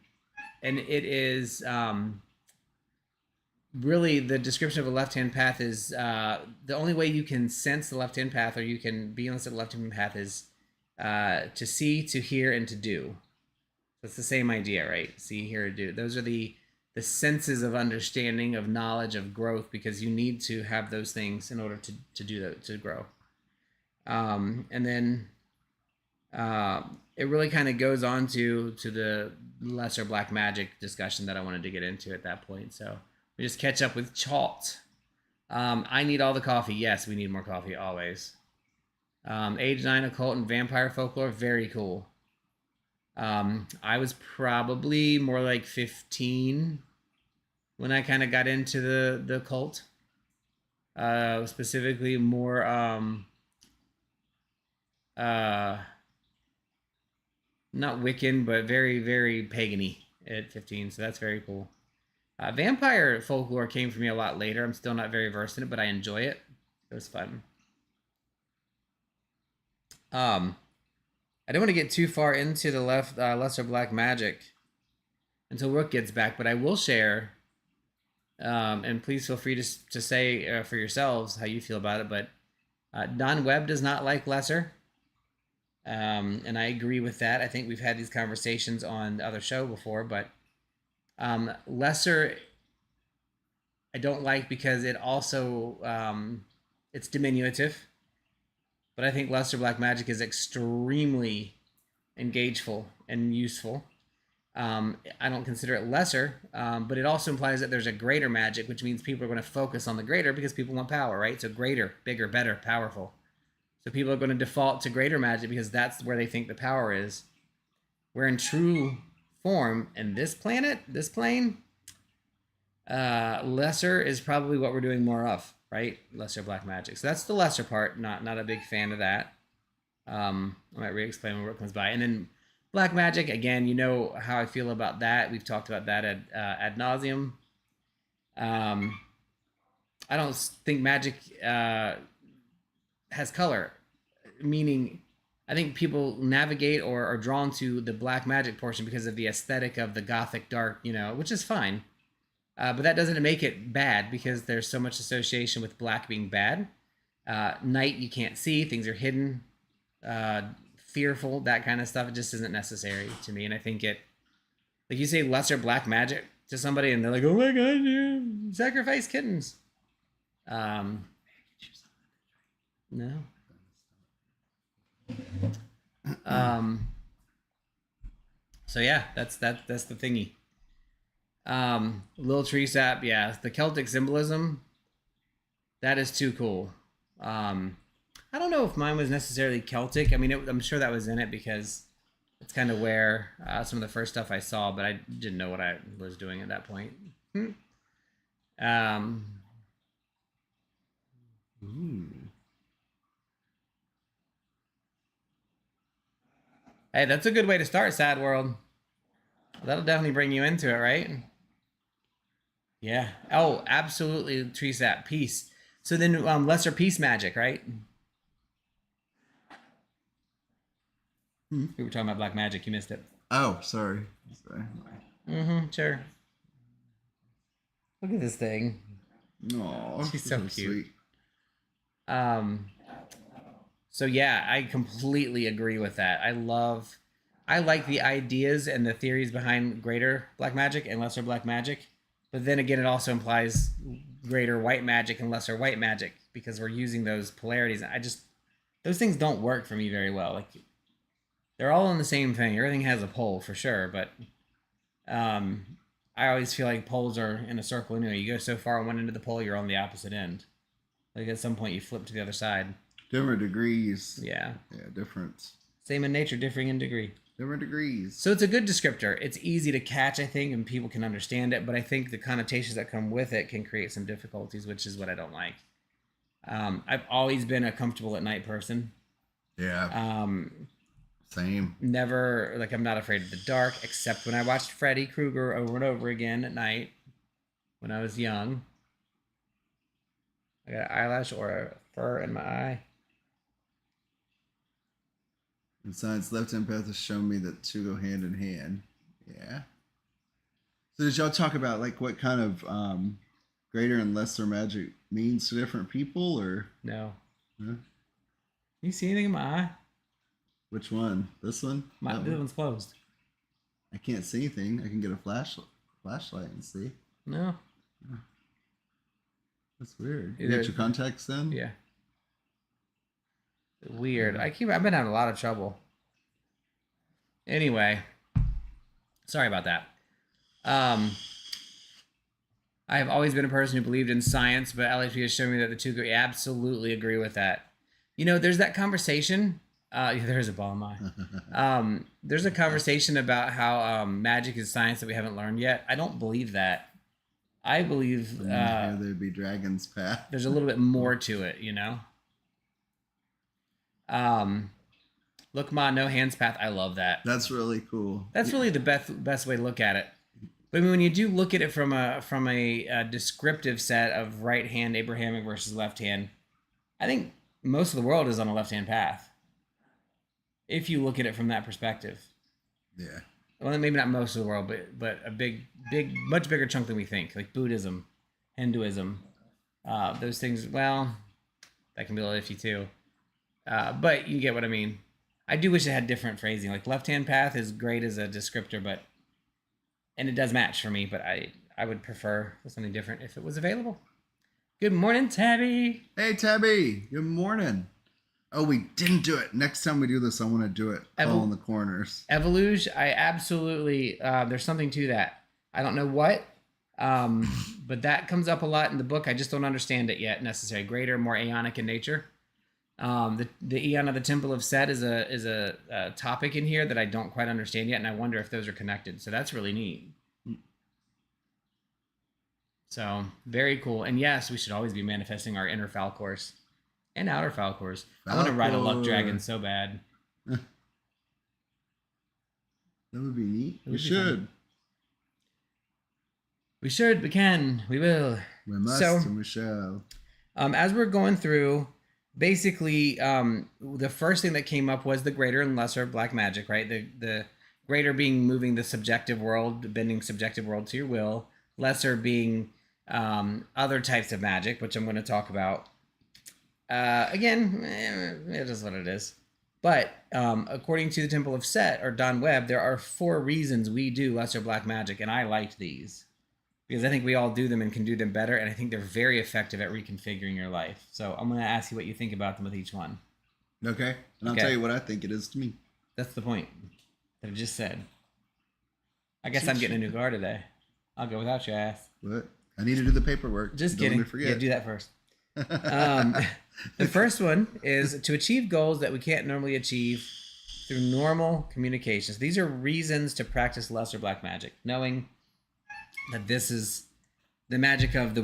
it is really the description of a left-hand path is the only way you can sense the left-hand path, or you can be on the left-hand path, is to see, to hear, and to do. So it's the same idea, right? See, hear, do. Those are the senses of understanding, of knowledge, of growth, because you need to have those things in order to do that, to grow. And then it really kind of goes on to the lesser Black Magick discussion that I wanted to get into at that point. So we just catch up with Chalt. I need all the coffee. Yes, we need more coffee always. Age 9 occult and vampire folklore, very cool. I was probably more like 15 when I kind of got into the cult. Specifically more not Wiccan, but very, very pagan-y at 15, so that's very cool. Vampire folklore came for me a lot later. I'm still not very versed in it, but I enjoy it. It was fun. I don't want to get too far into the lesser Black Magick until Rook gets back, but I will share, and please feel free to say for yourselves how you feel about it, but Don Webb does not like lesser, and I agree with that. I think we've had these conversations on the other show before, but lesser I don't like because it also it's diminutive. But I think lesser Black Magick is extremely engageful and useful. I don't consider it lesser, but it also implies that there's a greater magic, which means people are going to focus on the greater because people want power, right? So greater, bigger, better, powerful. So people are going to default to greater magic because that's where they think the power is. Where in true form, in this planet, this plane, lesser is probably what we're doing more of. Right? Lesser Black Magick. So that's the lesser part. Not a big fan of that. I might re-explain when Rook comes by. And then Black Magick, again, you know how I feel about that. We've talked about that ad nauseum. I don't think magic has color. Meaning, I think people navigate or are drawn to the Black Magick portion because of the aesthetic of the gothic dark, which is fine. But that doesn't make it bad because there's so much association with black being bad. Night, you can't see, things are hidden, fearful, that kind of stuff. It just isn't necessary to me. And I think it, like you say, lesser black magic to somebody, and they're like, "Oh my god, you sacrifice kittens." No. So yeah, that's the thingy. Little tree sap, yeah. The Celtic symbolism, that is too cool. I don't know if mine was necessarily Celtic. I mean, I'm sure that was in it because it's kind of where some of the first stuff I saw, but I didn't know what I was doing at that point. Hey, that's a good way to start, Sad World. That'll definitely bring you into it, right? Yeah. Oh, absolutely. Tree sap, peace. So then, lesser peace magic, right? We were talking about Black Magick. You missed it. Oh, sorry. Sure. Look at this thing. Oh, She's so cute. Sweet. So yeah, I completely agree with that. I like the ideas and the theories behind greater black magic and lesser black magic, but then again, it also implies greater white magic and lesser white magic because we're using those polarities. Those things don't work for me very well. Like, they're all in the same thing. Everything has a pole for sure, but I always feel like poles are in a circle anyway. You go so far on one end of the pole, you're on the opposite end. Like, at some point, you flip to the other side. Different degrees. Yeah. Yeah, difference. Same in nature, differing in degree. Different degrees. So it's a good descriptor. It's easy to catch, I think, and people can understand it, but I think the connotations that come with it can create some difficulties, which is what I don't like. I've always been a comfortable at night person. Yeah. Same. Never, like, I'm not afraid of the dark, except when I watched Freddy Krueger over and over again at night when I was young. I got an eyelash or a fur in my eye. And science left-hand path has shown me that two go hand in hand. Yeah. So did y'all talk about like what kind of greater and lesser magic means to different people, or No. Huh? You see anything in my eye? Which one? This one? This one's closed. I can't see anything. I can get a flashlight and see. No. That's weird. You Either- got your contacts then? Yeah. Weird. I've been having a lot of trouble. Anyway, sorry about that. I've always been a person who believed in science, but LHP has shown me that the two go. Absolutely agree with that. You know, there's that conversation. There's a ball in my eye. There's a conversation about how magic is science that we haven't learned yet. I don't believe that. I believe there'd be Dragon's Path. There's a little bit more to it, you know. Look, Ma, no hands path. I love that. That's really cool. That's really the best way to look at it. But I mean, when you do look at it from a descriptive set of right hand Abrahamic versus left hand, I think most of the world is on a left hand path. If you look at it from that perspective. Yeah. Well, maybe not most of the world, but a big, much bigger chunk than we think. Like Buddhism, Hinduism, those things. Well, that can be a little iffy too. But you get what I mean. I do wish it had different phrasing. Like left-hand path is great as a descriptor, and it does match for me, but I would prefer something different if it was available. Good morning, Tabby. Hey, Tabby. Good morning. Oh, we didn't do it. Next time we do this, I want to do it. All in the corners. Evoluge, I absolutely, there's something to that. I don't know what, but that comes up a lot in the book. I just don't understand it yet necessarily. Greater, more aeonic in nature. The Eon of the Temple of Set is a topic in here that I don't quite understand yet, and I wonder if those are connected. So that's really neat. So very cool. And yes, we should always be manifesting our inner Falcors and outer Falcors. I want to ride a luck dragon so bad. That would be neat. We should. Fun. We should. We can. We will. We must and we shall. As we're going through, basically, the first thing that came up was the greater and lesser black magic, right? The greater being moving the subjective world, bending subjective world to your will. lesser being other types of magic, which I'm going to talk about. Again, it is what it is. But according to the Temple of Set or Don Webb, there are 4 reasons we do lesser black magic, and I liked these because I think we all do them and can do them better, and I think they're very effective at reconfiguring your life. So I'm going to ask you what you think about them with each one. Okay. And I'll tell you what I think it is to me. That's the point that I just said. I guess I'm getting a new car today. I'll go without your ass. What? I need to do the paperwork. Just kidding. Yeah, do that first. The first one is to achieve goals that we can't normally achieve through normal communications. These are reasons to practice lesser black magic, knowing that this is the magic of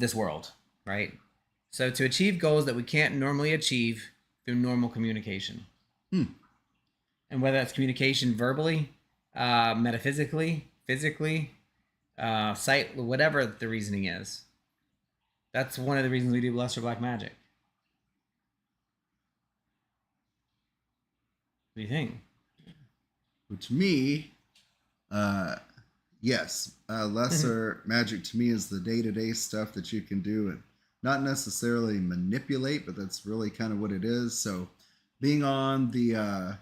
this world, right? So to achieve goals that we can't normally achieve through normal communication. And whether that's communication verbally, metaphysically, physically, sight, whatever the reasoning is. That's one of the reasons we do lesser black magic. What do you think? Well, to me, yes, lesser magic to me is the day-to-day stuff that you can do and not necessarily manipulate, but that's really kind of what it is. So being on the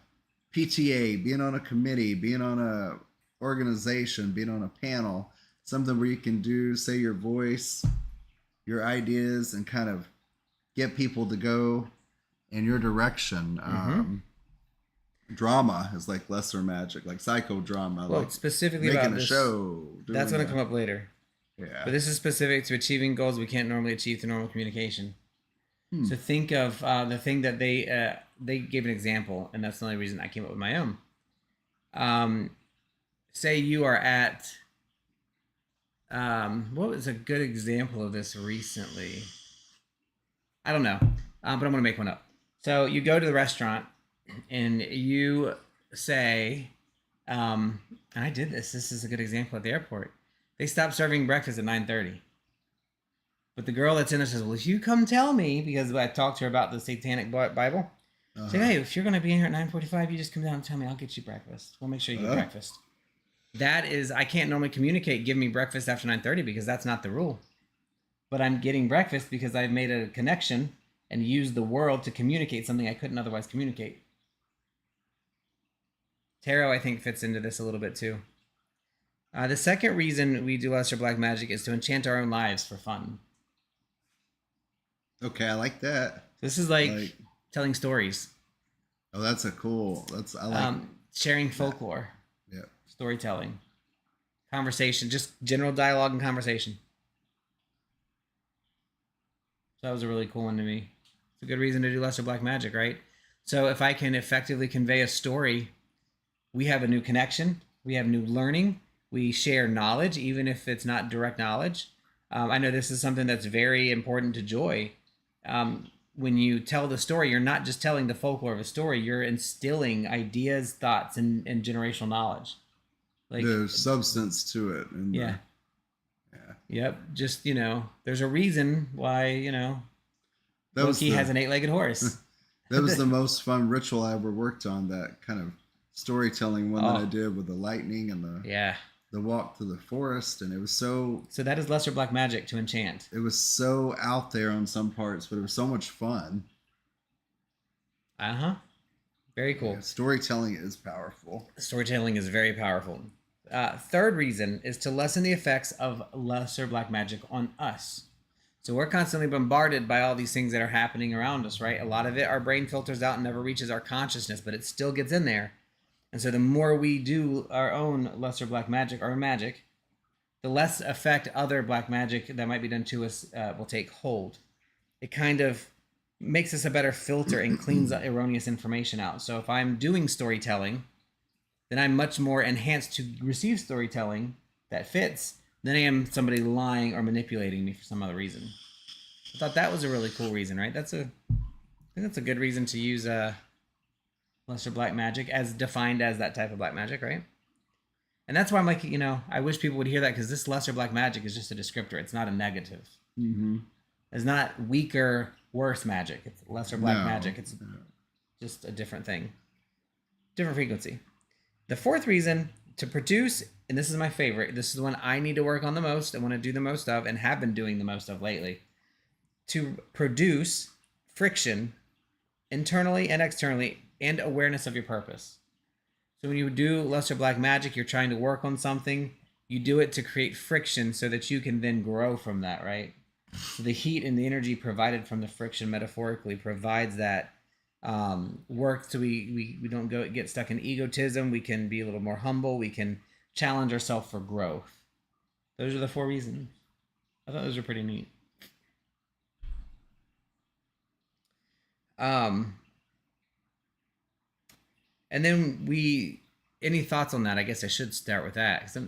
PTA, being on a committee, being on a organization, being on a panel, something where you can do, say, your voice, your ideas, and kind of get people to go in your direction. Drama is like lesser magic, like psychodrama. Well, like specifically making about a this, show. that's going to come up later. Yeah. But this is specific to achieving goals we can't normally achieve through normal communication. So think of the thing that they gave an example, and that's the only reason I came up with my own. Say you are at what was a good example of this recently? I don't know, but I'm going to make one up. So you go to the restaurant and you say, and I did this. This is a good example at the airport. They stopped serving breakfast at 9:30. But the girl that's in there says, well, if you come tell me, because I talked to her about the Satanic Bible. Say, hey, if you're going to be in here at 9:45, you just come down and tell me. I'll get you breakfast. We'll make sure you get breakfast. That is, I can't normally communicate, give me breakfast after 9:30 because that's not the rule. But I'm getting breakfast because I've made a connection and used the world to communicate something I couldn't otherwise communicate. Tarot, I think, fits into this a little bit too. The second reason we do lesser black magic is to enchant our own lives for fun. Okay, I like that. This is like telling stories. Oh, that's a cool. I like sharing folklore. Yeah. Storytelling. Conversation, just general dialogue and conversation. So that was a really cool one to me. It's a good reason to do lesser black magic, right? So if I can effectively convey a story, we have a new connection. We have new learning. We share knowledge, even if it's not direct knowledge. I know this is something that's very important to Joy. When you tell the story, you're not just telling the folklore of a story. You're instilling ideas, thoughts, and generational knowledge. Like there's substance to it. And yeah. Yep. Just, there's a reason why, Loki has an 8-legged horse. That was the most fun ritual I ever worked on, that kind of storytelling one that I did with the lightning and the walk through the forest. And it was so that is lesser black magic to enchant. It was so out there on some parts, but it was so much fun. Very cool. Yeah, storytelling is powerful. Storytelling is very powerful. Third reason is to lessen the effects of lesser black magic on us. So we're constantly bombarded by all these things that are happening around us, right? A lot of it, our brain filters out and never reaches our consciousness, but it still gets in there. And so the more we do our own lesser black magic, or magic, the less effect other black magic that might be done to us will take hold. It kind of makes us a better filter and cleans erroneous information out. So if I'm doing storytelling, then I'm much more enhanced to receive storytelling that fits than I am somebody lying or manipulating me for some other reason. I thought that was a really cool reason, right? I think that's a good reason to use lesser black magic as defined as that type of black magic, right? And that's why I'm like, I wish people would hear that, because this lesser black magic is just a descriptor. It's not a negative. It's not weaker, worse magic. It's lesser black magic. It's just a different thing. Different frequency. The fourth reason, to produce and this is my favorite, this is the one I need to work on the most, I want to do the most of, and have been doing the most of lately, to produce friction internally and externally, and awareness of your purpose. So when you do Lesser Black Magic, you're trying to work on something, you do it to create friction so that you can then grow from that, right? So the heat and the energy provided from the friction metaphorically provides that work, so we don't get stuck in egotism. We can be a little more humble. We can challenge ourselves for growth. Those are the 4 reasons. I thought those were pretty neat. And then any thoughts on that? I guess I should start with that. 'Cause,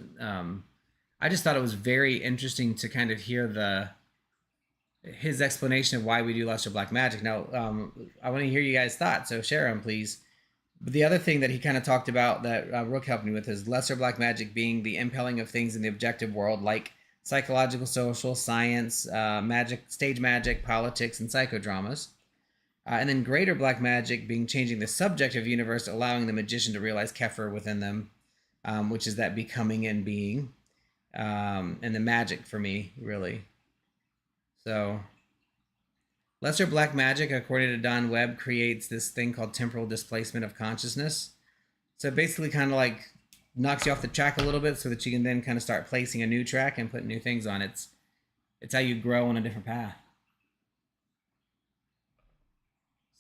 I just thought it was very interesting to kind of hear his explanation of why we do Lesser Black Magic. Now, I want to hear you guys' thoughts, so share them, please. But the other thing that he kind of talked about that Rook helped me with is Lesser Black Magic being the impelling of things in the objective world, like psychological, social, science, magic, stage magic, politics, and psychodramas. And then Greater Black Magic being changing the subjective universe, allowing the magician to realize Kefir within them, which is that becoming and being. And the magic for me, really. So, Lesser Black Magic, according to Don Webb, creates this thing called temporal displacement of consciousness. So it basically kind of like knocks you off the track a little bit so that you can then kind of start placing a new track and put new things on it. It's how you grow on a different path.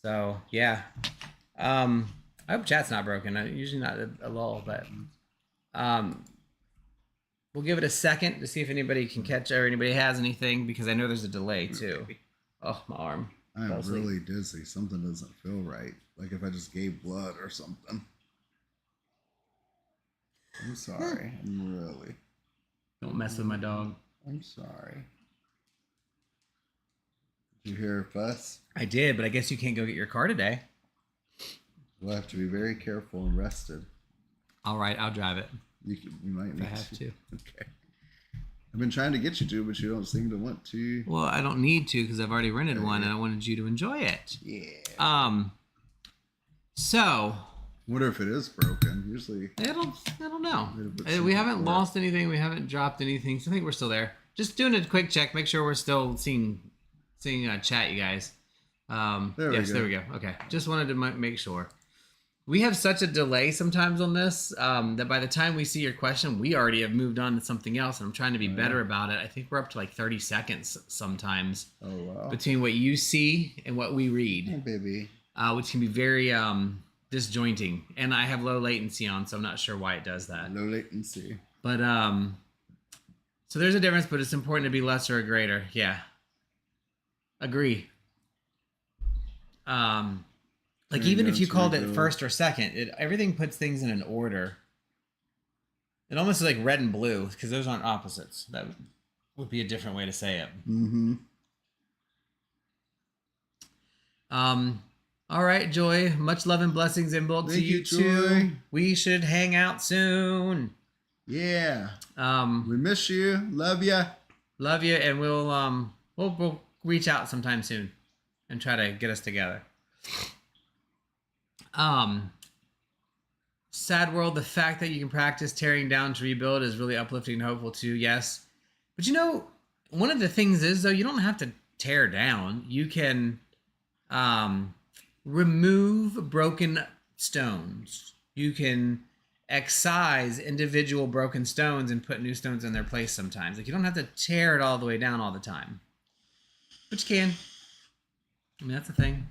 So, yeah. I hope chat's not broken. Usually not a lull, but we'll give it a second to see if anybody can catch or anybody has anything, because I know there's a delay too. Oh, my arm. I'm really dizzy. Something doesn't feel right. Like if I just gave blood or something. I'm sorry. I'm really. Don't mess with my dog. I'm sorry. Did you hear a fuss? I did, but I guess you can't go get your car today. We'll have to be very careful and rested. All right, I'll drive it. You might need if I have to. Okay. I've been trying to get you to, but you don't seem to want to. Well, I don't need to because I've already rented one, and I wanted you to enjoy it. Yeah. So. Wonder if it is broken. Usually. I don't know. We haven't lost anything. We haven't dropped anything. So I think we're still there. Just doing a quick check. Make sure we're still seeing chat, you guys. There we go. Okay. Just wanted to make sure. We have such a delay sometimes on this that by the time we see your question, we already have moved on to something else. And I'm trying to be better about it. I think we're up to like 30 seconds sometimes. Oh, wow. Between what you see and what we read. Oh, baby. Which can be very disjointing. And I have low latency on, so I'm not sure why it does that. Low latency. But, so there's a difference, but it's important to be lesser or greater. Yeah. Agree. Like even if you called it first or second, everything puts things in an order. It almost is like red and blue because those aren't opposites. That would be a different way to say it. Mm-hmm. All right, Joy. Much love and blessings inbuilt to you too. We should hang out soon. Yeah. We miss you. Love you. Love you, and we'll reach out sometime soon and try to get us together. Sad world, the fact that you can practice tearing down to rebuild is really uplifting and hopeful too. Yes. But one of the things is though, you don't have to tear down. You can remove broken stones. You can excise individual broken stones and put new stones in their place sometimes. Like you don't have to tear it all the way down all the time. But you can. I mean, that's a thing.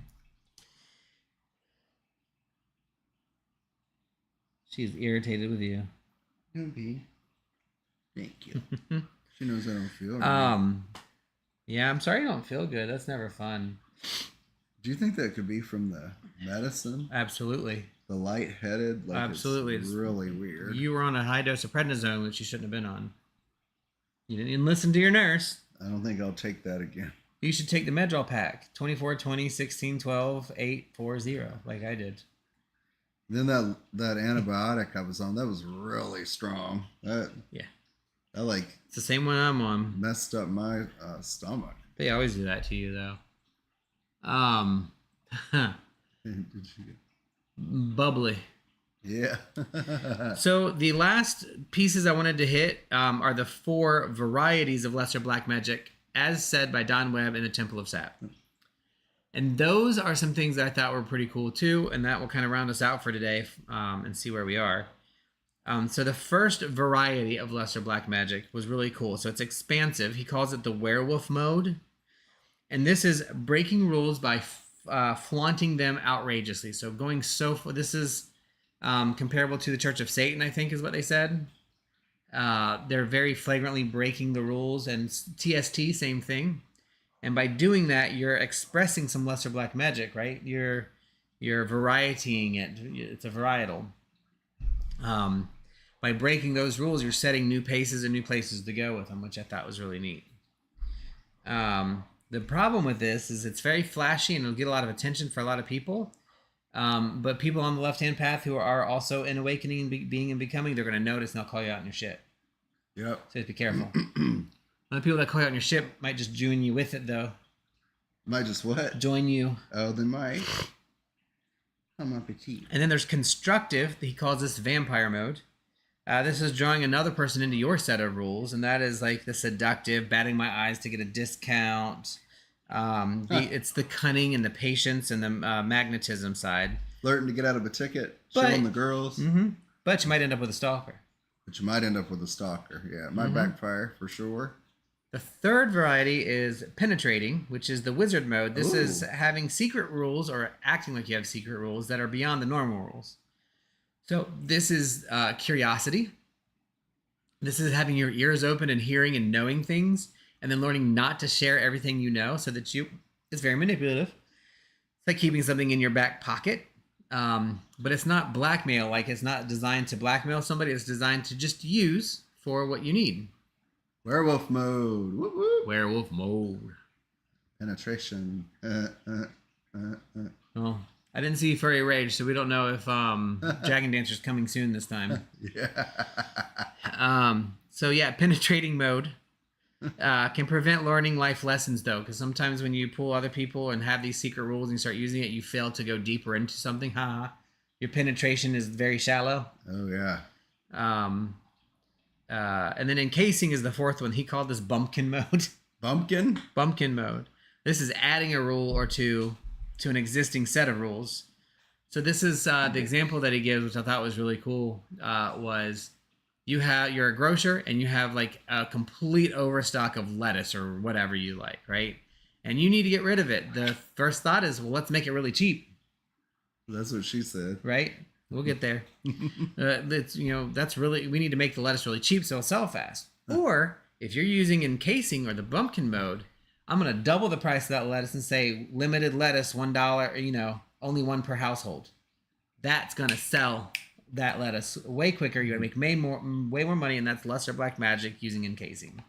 She's irritated with you. Don't be. Thank you. She knows I don't feel right. Yeah, I'm sorry you don't feel good. That's never fun. Do you think that could be from the medicine? Absolutely. The lightheaded? Like absolutely. It's really weird. You were on a high dose of prednisone, which you shouldn't have been on. You didn't even listen to your nurse. I don't think I'll take that again. You should take the Medrol pack. 24, 20, 16, 12, 8, 4, 0, like I did. Then that antibiotic I was on, that was really strong. That it's the same one I'm on. Messed up my stomach. They always do that to you though. Did you Bubbly. Yeah. So the last pieces I wanted to hit are the 4 varieties of Lesser Black Magic, as said by Don Webb in the Temple of Sap. And those are some things that I thought were pretty cool too, and that will kind of round us out for today and see where we are. So the first variety of Lesser Black Magic was really cool. So it's expansive. He calls it the werewolf mode. And this is breaking rules by flaunting them outrageously. So going so far, this is comparable to the Church of Satan, I think is what they said. They're very flagrantly breaking the rules, and TST, same thing. And by doing that, you're expressing some Lesser Black Magic, right? You're varietying it. It's a varietal. By breaking those rules, you're setting new paces and new places to go with them, which I thought was really neat. The problem with this is it's very flashy and it'll get a lot of attention for a lot of people. But people on the left-hand path who are also in awakening and being and becoming, they're going to notice and they'll call you out on your shit. Yep. So just be careful. Other people that call you out on your shit might just join you with it, though. Might just what? Join you. Oh, they might. I'm up petite. And then there's constructive. He calls this vampire mode. This is drawing another person into your set of rules, and that is like the seductive, batting my eyes to get a discount. It's the cunning and the patience and the magnetism side. Flirting to get out of a ticket, showing the girls. Mm-hmm. But you might end up with a stalker. But you might end up with a stalker. Yeah, it might backfire for sure. The third variety is penetrating, which is the wizard mode. This is having secret rules or acting like you have secret rules that are beyond the normal rules. So this is curiosity. This is having your ears open and hearing and knowing things, and then learning not to share everything you know so that it's very manipulative. It's like keeping something in your back pocket. But it's not blackmail. Like, it's not designed to blackmail somebody. It's designed to just use for what you need. Werewolf mode. Whoop, whoop. Werewolf mode. Penetration. Well, I didn't see Furry Rage, so we don't know if Dragon Dancer's coming soon this time. Yeah. So yeah, penetrating mode can prevent learning life lessons, though, because sometimes when you pull other people and have these secret rules and you start using it, you fail to go deeper into something. Your penetration is very shallow. Oh yeah. And then encasing is the fourth one. He called this bumpkin mode. Bumpkin? Bumpkin mode. This is adding a rule or two to an existing set of rules. So this is the example that he gives, which I thought was really cool, was you're a grocer and you have like a complete overstock of lettuce or whatever you like, right? And you need to get rid of it. The first thought is, well, let's make it really cheap. That's what she said. Right? We'll get there. That's really, we need to make the lettuce really cheap so it'll sell fast. Or if you're using encasing or the bumpkin mode, I'm going to double the price of that lettuce and say limited lettuce, $1, only one per household. That's going to sell that lettuce way quicker. You're going to make way more money, and that's Lesser Black Magic using encasing.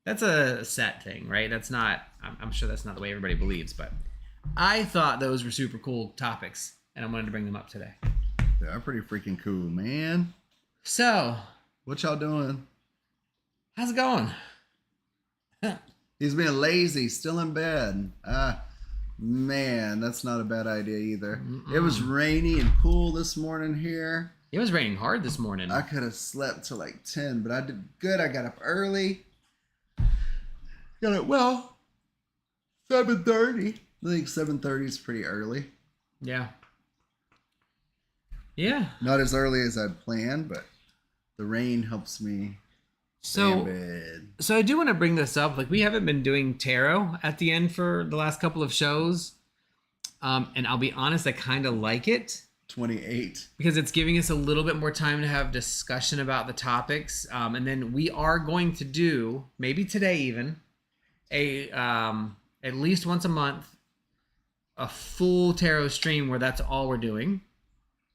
That's a set thing, right? That's not, I'm sure that's not the way everybody believes, but I thought those were super cool topics, and I wanted to bring them up today. They're pretty freaking cool, man. So, what y'all doing? How's it going? He's being lazy, still in bed. Man, that's not a bad idea either. It was rainy and cool this morning here. It was raining hard this morning. I could have slept till like 10, but I did good. I got up early. Got it 7:30. I think 7:30 is pretty early. Yeah. Yeah. Not as early as I'd planned, but the rain helps me stay in bed. So I do want to bring this up. Like, we haven't been doing tarot at the end for the last couple of shows. And I'll be honest, I kind of like it. 28. Because it's giving us a little bit more time to have discussion about the topics. And then we are going to do, maybe today even, at least once a month, a full tarot stream where that's all we're doing.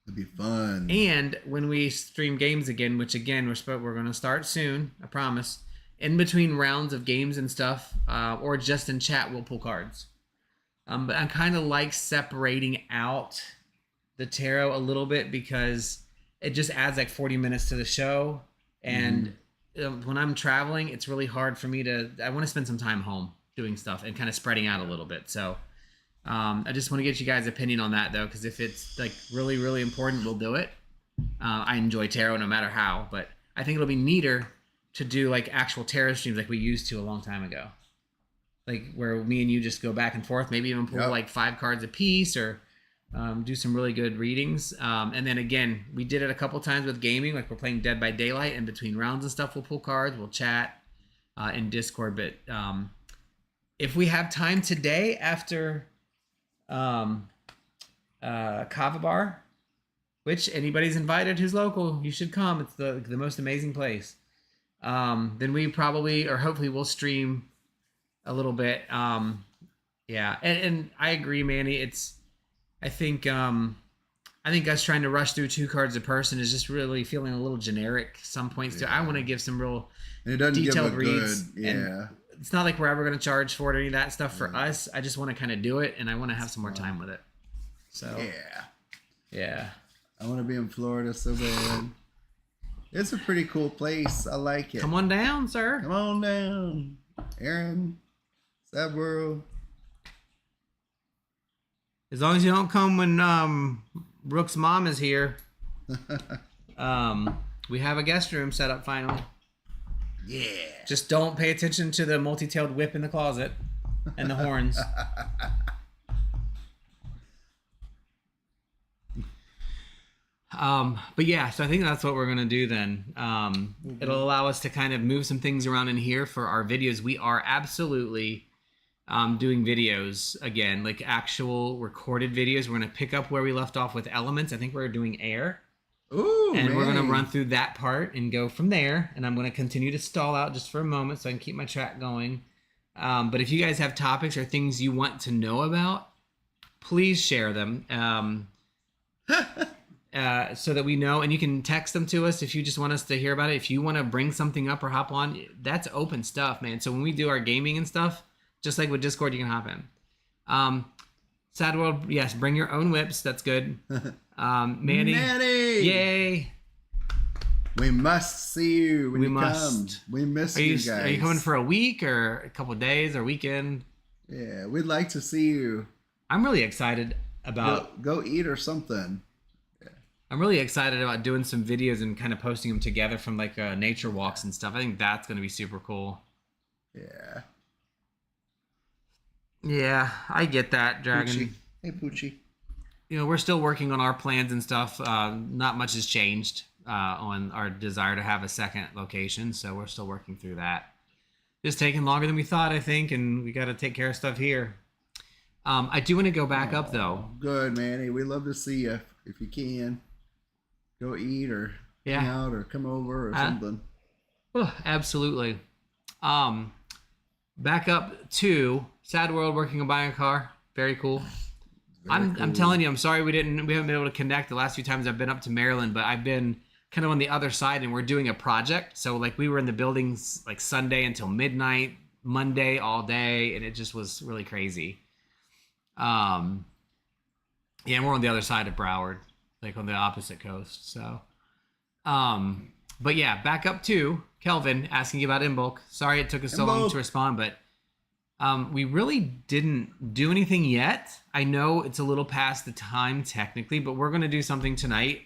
It'd be fun. And when we stream games again, which again, we're going to start soon, I promise. In between rounds of games and stuff, or just in chat, we'll pull cards. But I kind of like separating out the tarot a little bit because it just adds like 40 minutes to the show. And when I'm traveling, it's really hard for me I want to spend some time home doing stuff and kind of spreading out a little bit. So I just want to get you guys' opinion on that, though, because if it's like really, really important, we'll do it. I enjoy tarot no matter how, but I think it'll be neater to do like actual tarot streams like we used to a long time ago. Like where me and you just go back and forth, maybe even pull like 5 cards a piece, or do some really good readings. And then again, we did it a couple times with gaming, like we're playing Dead by Daylight, and between rounds and stuff, we'll pull cards, we'll chat in Discord. But if we have time today after Kava Bar, which anybody's invited who's local, you should come. It's the most amazing place. Then we probably, or hopefully we'll stream a little bit. Yeah. And I agree, Manny. I think us trying to rush through 2 cards a person is just really feeling a little generic some points too. I want to give some real detailed reads. And it's not like we're ever going to charge for it or any of that stuff for us. I just want to kind of do it, and I want to have some more time with it. So yeah. I want to be in Florida so bad. It's a pretty cool place. I like it. Come on down, sir. Come on down. Aaron, Sad World. As long as you don't come when Rook's mom is here. We have a guest room set up finally. Yeah. Just don't pay attention to the multi-tailed whip in the closet and the horns. But yeah, so I think that's what we're going to do then. It'll allow us to kind of move some things around in here for our videos. We are absolutely doing videos again, like actual recorded videos. We're going to pick up where we left off with elements. I think we're doing air. Ooh, and we're going to run through that part and go from there. And I'm going to continue to stall out just for a moment so I can keep my track going. But if you guys have topics or things you want to know about, please share them. So that we know, and you can text them to us if you just want us to hear about it. If you want to bring something up or hop on, that's open stuff, man. So when we do our gaming and stuff, just like with Discord, you can hop in. Sad World, yes, bring your own whips. That's good. Manny, yay! We must see you when we you must. come. We miss you guys. Are you coming for a week or a couple of days or weekend? Yeah, we'd like to see you. I'm really excited about go eat or something. I'm really excited about doing some videos and kind of posting them together from like nature walks and stuff. I think that's going to be super cool. Yeah. Yeah, I get that, Dragon. Poochie. Hey, Poochie. You know, we're still working on our plans and stuff. Not much has changed on our desire to have a second location, so we're still working through that. Just taking longer than we thought, I think, and we got to take care of stuff here. I do want to go back up, though. Good, Manny. We love to see you if you can. Go eat or hang out or come over or something. Oh, absolutely. Back up to Sad World working on buying a car. Very cool. I'm telling you, I'm sorry we haven't been able to connect the last few times I've been up to Maryland, but I've been kind of on the other side and we're doing a project. So like we were in the buildings like Sunday until midnight, Monday all day, and it just was really crazy. Yeah, and we're on the other side of Broward, like on the opposite coast. So, but yeah, back up to Kelvin asking you about Imbolc. Sorry it took us so long to respond, but we really didn't do anything yet. I know it's a little past the time technically, but we're going to do something tonight.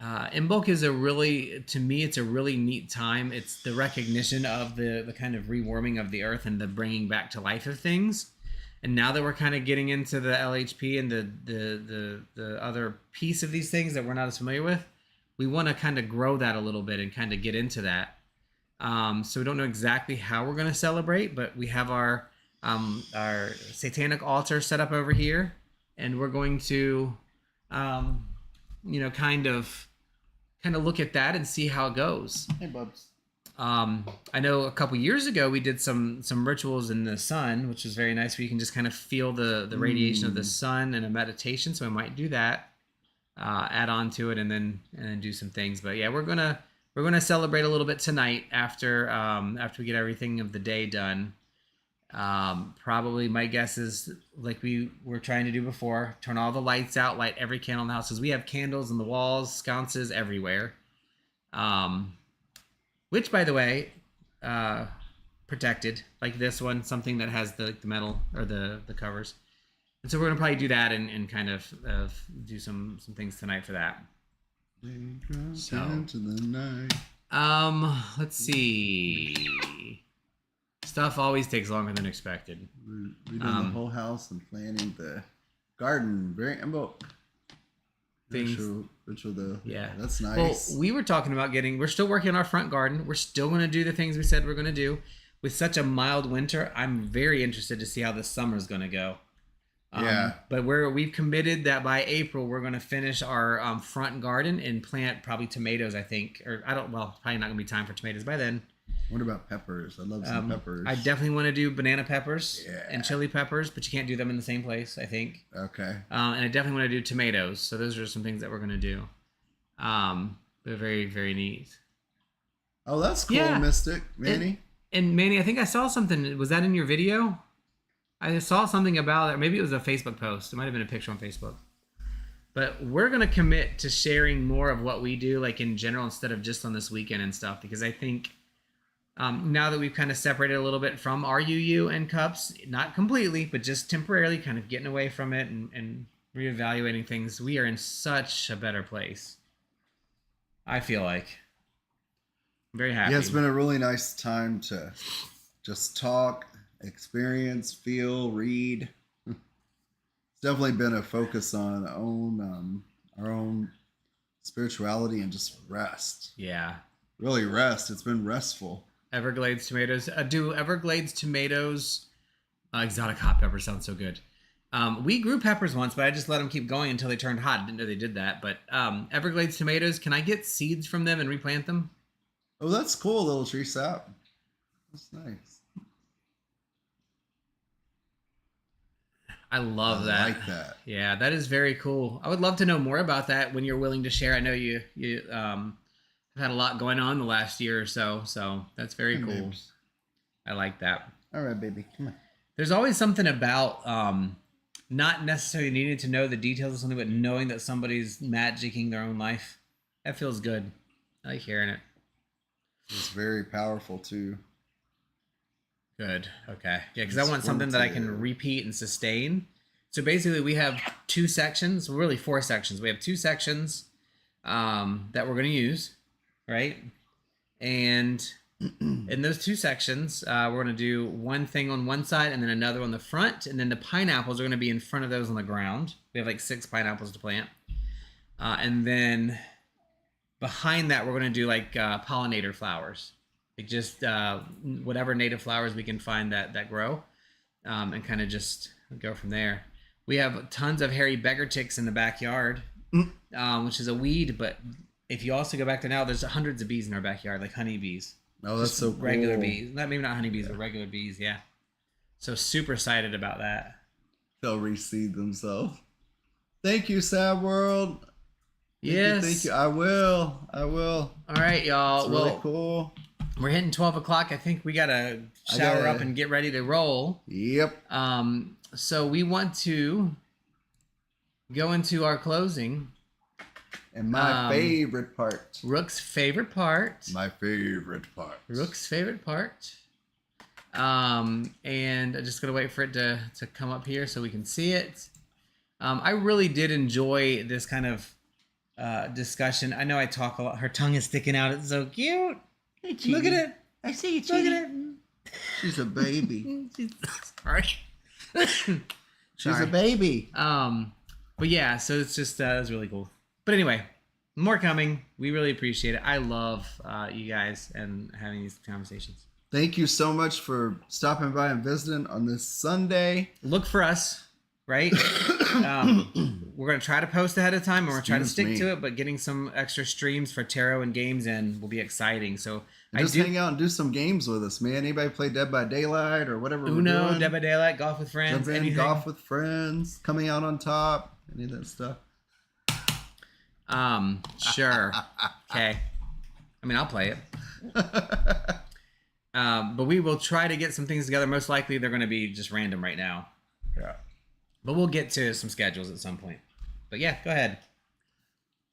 Imbolc is to me, it's a really neat time. It's the recognition of the kind of rewarming of the earth and the bringing back to life of things. And now that we're kind of getting into the LHP and the other piece of these things that we're not as familiar with, we want to kind of grow that a little bit and kind of get into that. So we don't know exactly how we're going to celebrate, but we have our satanic altar set up over here, and we're going to, kind of look at that and see how it goes. Hey, Bubs. I know a couple years ago we did some rituals in the sun, which was very nice. Where you can just kind of feel the radiation of the sun in a meditation. So I might do that, add on to it, and then do some things. But yeah, we're gonna celebrate a little bit tonight after we get everything of the day done. Probably my guess is like we were trying to do before, turn all the lights out, light every candle in the house, because we have candles on the walls, sconces everywhere. Which, by the way, protected, like this one, something that has the metal or the covers. And so we're gonna probably do that and kind of do some things tonight for that. So into the night. Let's see. Stuff always takes longer than expected. We're doing the whole house and planning the garden. Very things. Ritual though. Yeah, that's nice. Well, we were talking about we're still working on our front garden. We're still going to do the things we said we're going to do. With such a mild winter, I'm very interested to see how this summer is going to go. But we've committed that by April we're going to finish our front garden and plant probably tomatoes. I think, probably not going to be time for tomatoes by then. What about peppers? I love some peppers. I definitely want to do banana peppers and chili peppers, but you can't do them in the same place, I think. Okay. And I definitely want to do tomatoes. So those are some things that we're going to do. They're very, very neat. Oh, that's cool, Mystic. Manny? And Manny, I think I saw something. Was that in your video? I saw something about it. Maybe it was a Facebook post. It might have been a picture on Facebook. But we're going to commit to sharing more of what we do, like in general, instead of just on this weekend and stuff, because I think now that we've kind of separated a little bit from our UU and cups, not completely, but just temporarily kind of getting away from it and reevaluating things, we are in such a better place. I feel like. I'm very happy. Yeah, it's been a really nice time to just talk, experience, feel, read. It's definitely been a focus on our own spirituality and just rest. Yeah. Really rest. It's been restful. Everglades tomatoes. Do Everglades tomatoes, exotic hot pepper sounds so good. We grew peppers once, but I just let them keep going until they turned hot. Didn't know they did that. But Everglades tomatoes, can I get seeds from them and replant them? Oh, that's cool, little tree sap. That's nice. I love that. I like that. Yeah, that is very cool. I would love to know more about that when you're willing to share. I know you have had a lot going on the last year or so that's very cool. Babes. I like that. All right, baby, come on. There's always something about not necessarily needing to know the details of something, but knowing that somebody's magicking their own life. That feels good. I like hearing it. It's very powerful too. Good. Okay. Yeah, because I want something that I can repeat and sustain. So basically, we have 2 sections. Well, really 4 sections. We have 2 sections that we're going to use, right? And in those 2 sections, we're going to do one thing on one side and then another on the front. And then the pineapples are going to be in front of those on the ground. We have like 6 pineapples to plant. And then behind that, we're going to do like pollinator flowers. Like just whatever native flowers we can find that grow, and kind of just go from there. We have tons of hairy beggar ticks in the backyard, which is a weed. But if you also go back to now, there's hundreds of bees in our backyard, like honeybees. Oh, that's so cool. Regular bees. Maybe not honeybees, but regular bees, yeah. So super excited about that. They'll reseed themselves. Thank you, Sad World. Yes. Thank you. I will. All right, y'all. It's really cool. We're hitting 12 o'clock. I think we got to shower up and get ready to roll. Yep. So we want to go into our closing. And my favorite part. Rook's favorite part. My favorite part. Rook's favorite part. And I'm just going to wait for it to come up here so we can see it. I really did enjoy this kind of discussion. I know I talk a lot. Her tongue is sticking out. It's so cute. Hey, look at it. I see you, Look at it. She's a baby. Sorry. She's a baby. But yeah, so it's just it's really cool. But anyway, more coming. We really appreciate it. I love you guys and having these conversations. Thank you so much for stopping by and visiting on this Sunday. Look for us, right? We're going to try to post ahead of time, and we're going to try to stick to it, but getting some extra streams for tarot and games in will be exciting. So just hang out and do some games with us, man. Anybody play Dead by Daylight or whatever Uno, we're doing? Dead by Daylight, golf with friends, Jump in, anything. golf with friends, coming out on top, any of that stuff. Sure. Okay. I mean, I'll play it. But we will try to get some things together. Most likely they're going to be just random right now. Yeah. But we'll get to some schedules at some point. But yeah, go ahead.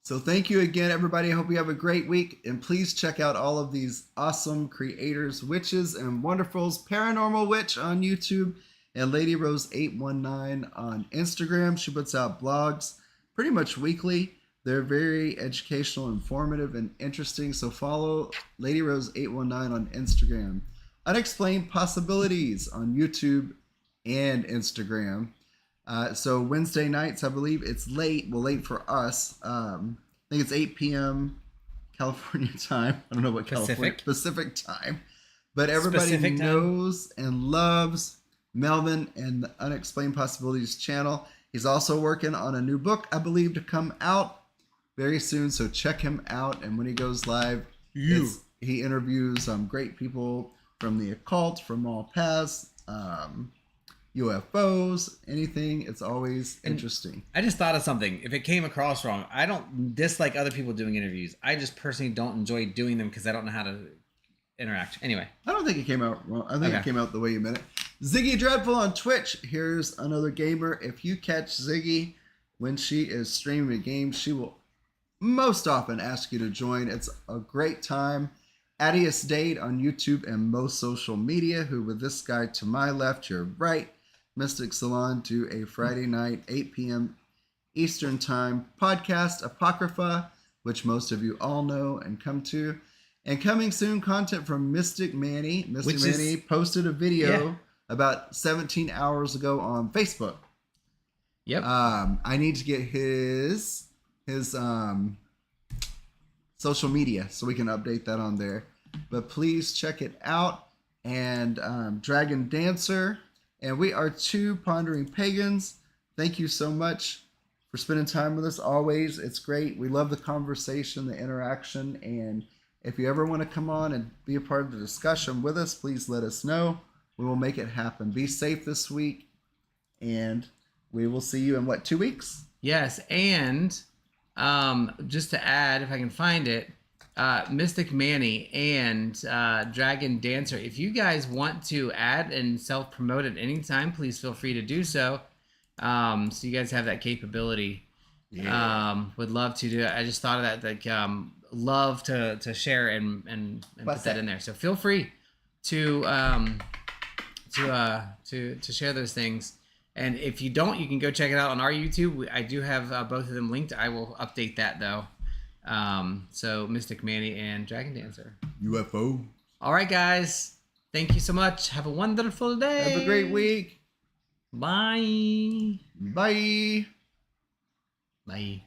So thank you again, everybody. I hope you have a great week. And please check out all of these awesome creators, witches, and wonderfuls. Paranormal Witch on YouTube and Lady Rose 819 on Instagram. She puts out blogs pretty much weekly. They're very educational, informative, and interesting. So follow Lady Rose 819 on Instagram. Unexplained Possibilities on YouTube and Instagram. So Wednesday nights, I believe it's late. Well, late for us. I think it's 8 p.m. California time. I don't know what Pacific time. But everybody knows and loves Melvin and the Unexplained Possibilities channel. He's also working on a new book, I believe, to come out very soon. So check him out. And when he goes live, he interviews great people from the occult, from all paths, UFOs, anything. It's always interesting. I just thought of something. If it came across wrong, I don't dislike other people doing interviews. I just personally don't enjoy doing them because I don't know how to interact. Anyway. I don't think it came out wrong. I think it came out the way you meant it. Ziggy Dreadful on Twitch. Here's another gamer. If you catch Ziggy when she is streaming a game, she will most often ask you to join. It's a great time. Adius Date on YouTube and most social media, who with this guy to my left, your right, Mystic Salon, do a Friday night, 8 p.m. Eastern Time podcast, Apocrypha, which most of you all know and come to. And coming soon, content from Mystic Manny. Mystic Manny posted a video about 17 hours ago on Facebook. Yep. I need to get his social media so we can update that on there. But please check it out. And Dragon Dancer. And we are two Pondering Pagans. Thank you so much for spending time with us always. It's great. We love the conversation, the interaction. And if you ever want to come on and be a part of the discussion with us, please let us know. We will make it happen. Be safe this week. And we will see you in 2 weeks? Yes. And just to add, if I can find it, Mystic Manny and Dragon Dancer, if you guys want to add and self-promote at any time, please feel free to do so. So you guys have that capability. Would love to do it. I just thought of that, love to share and put that in there. So feel free to share those things. And if you don't, you can go check it out on our YouTube. I do have both of them linked. I will update that though. So Mystic Manny and Dragon Dancer. UFO. All right, guys. Thank you so much. Have a wonderful day. Have a great week. Bye. Bye. Bye.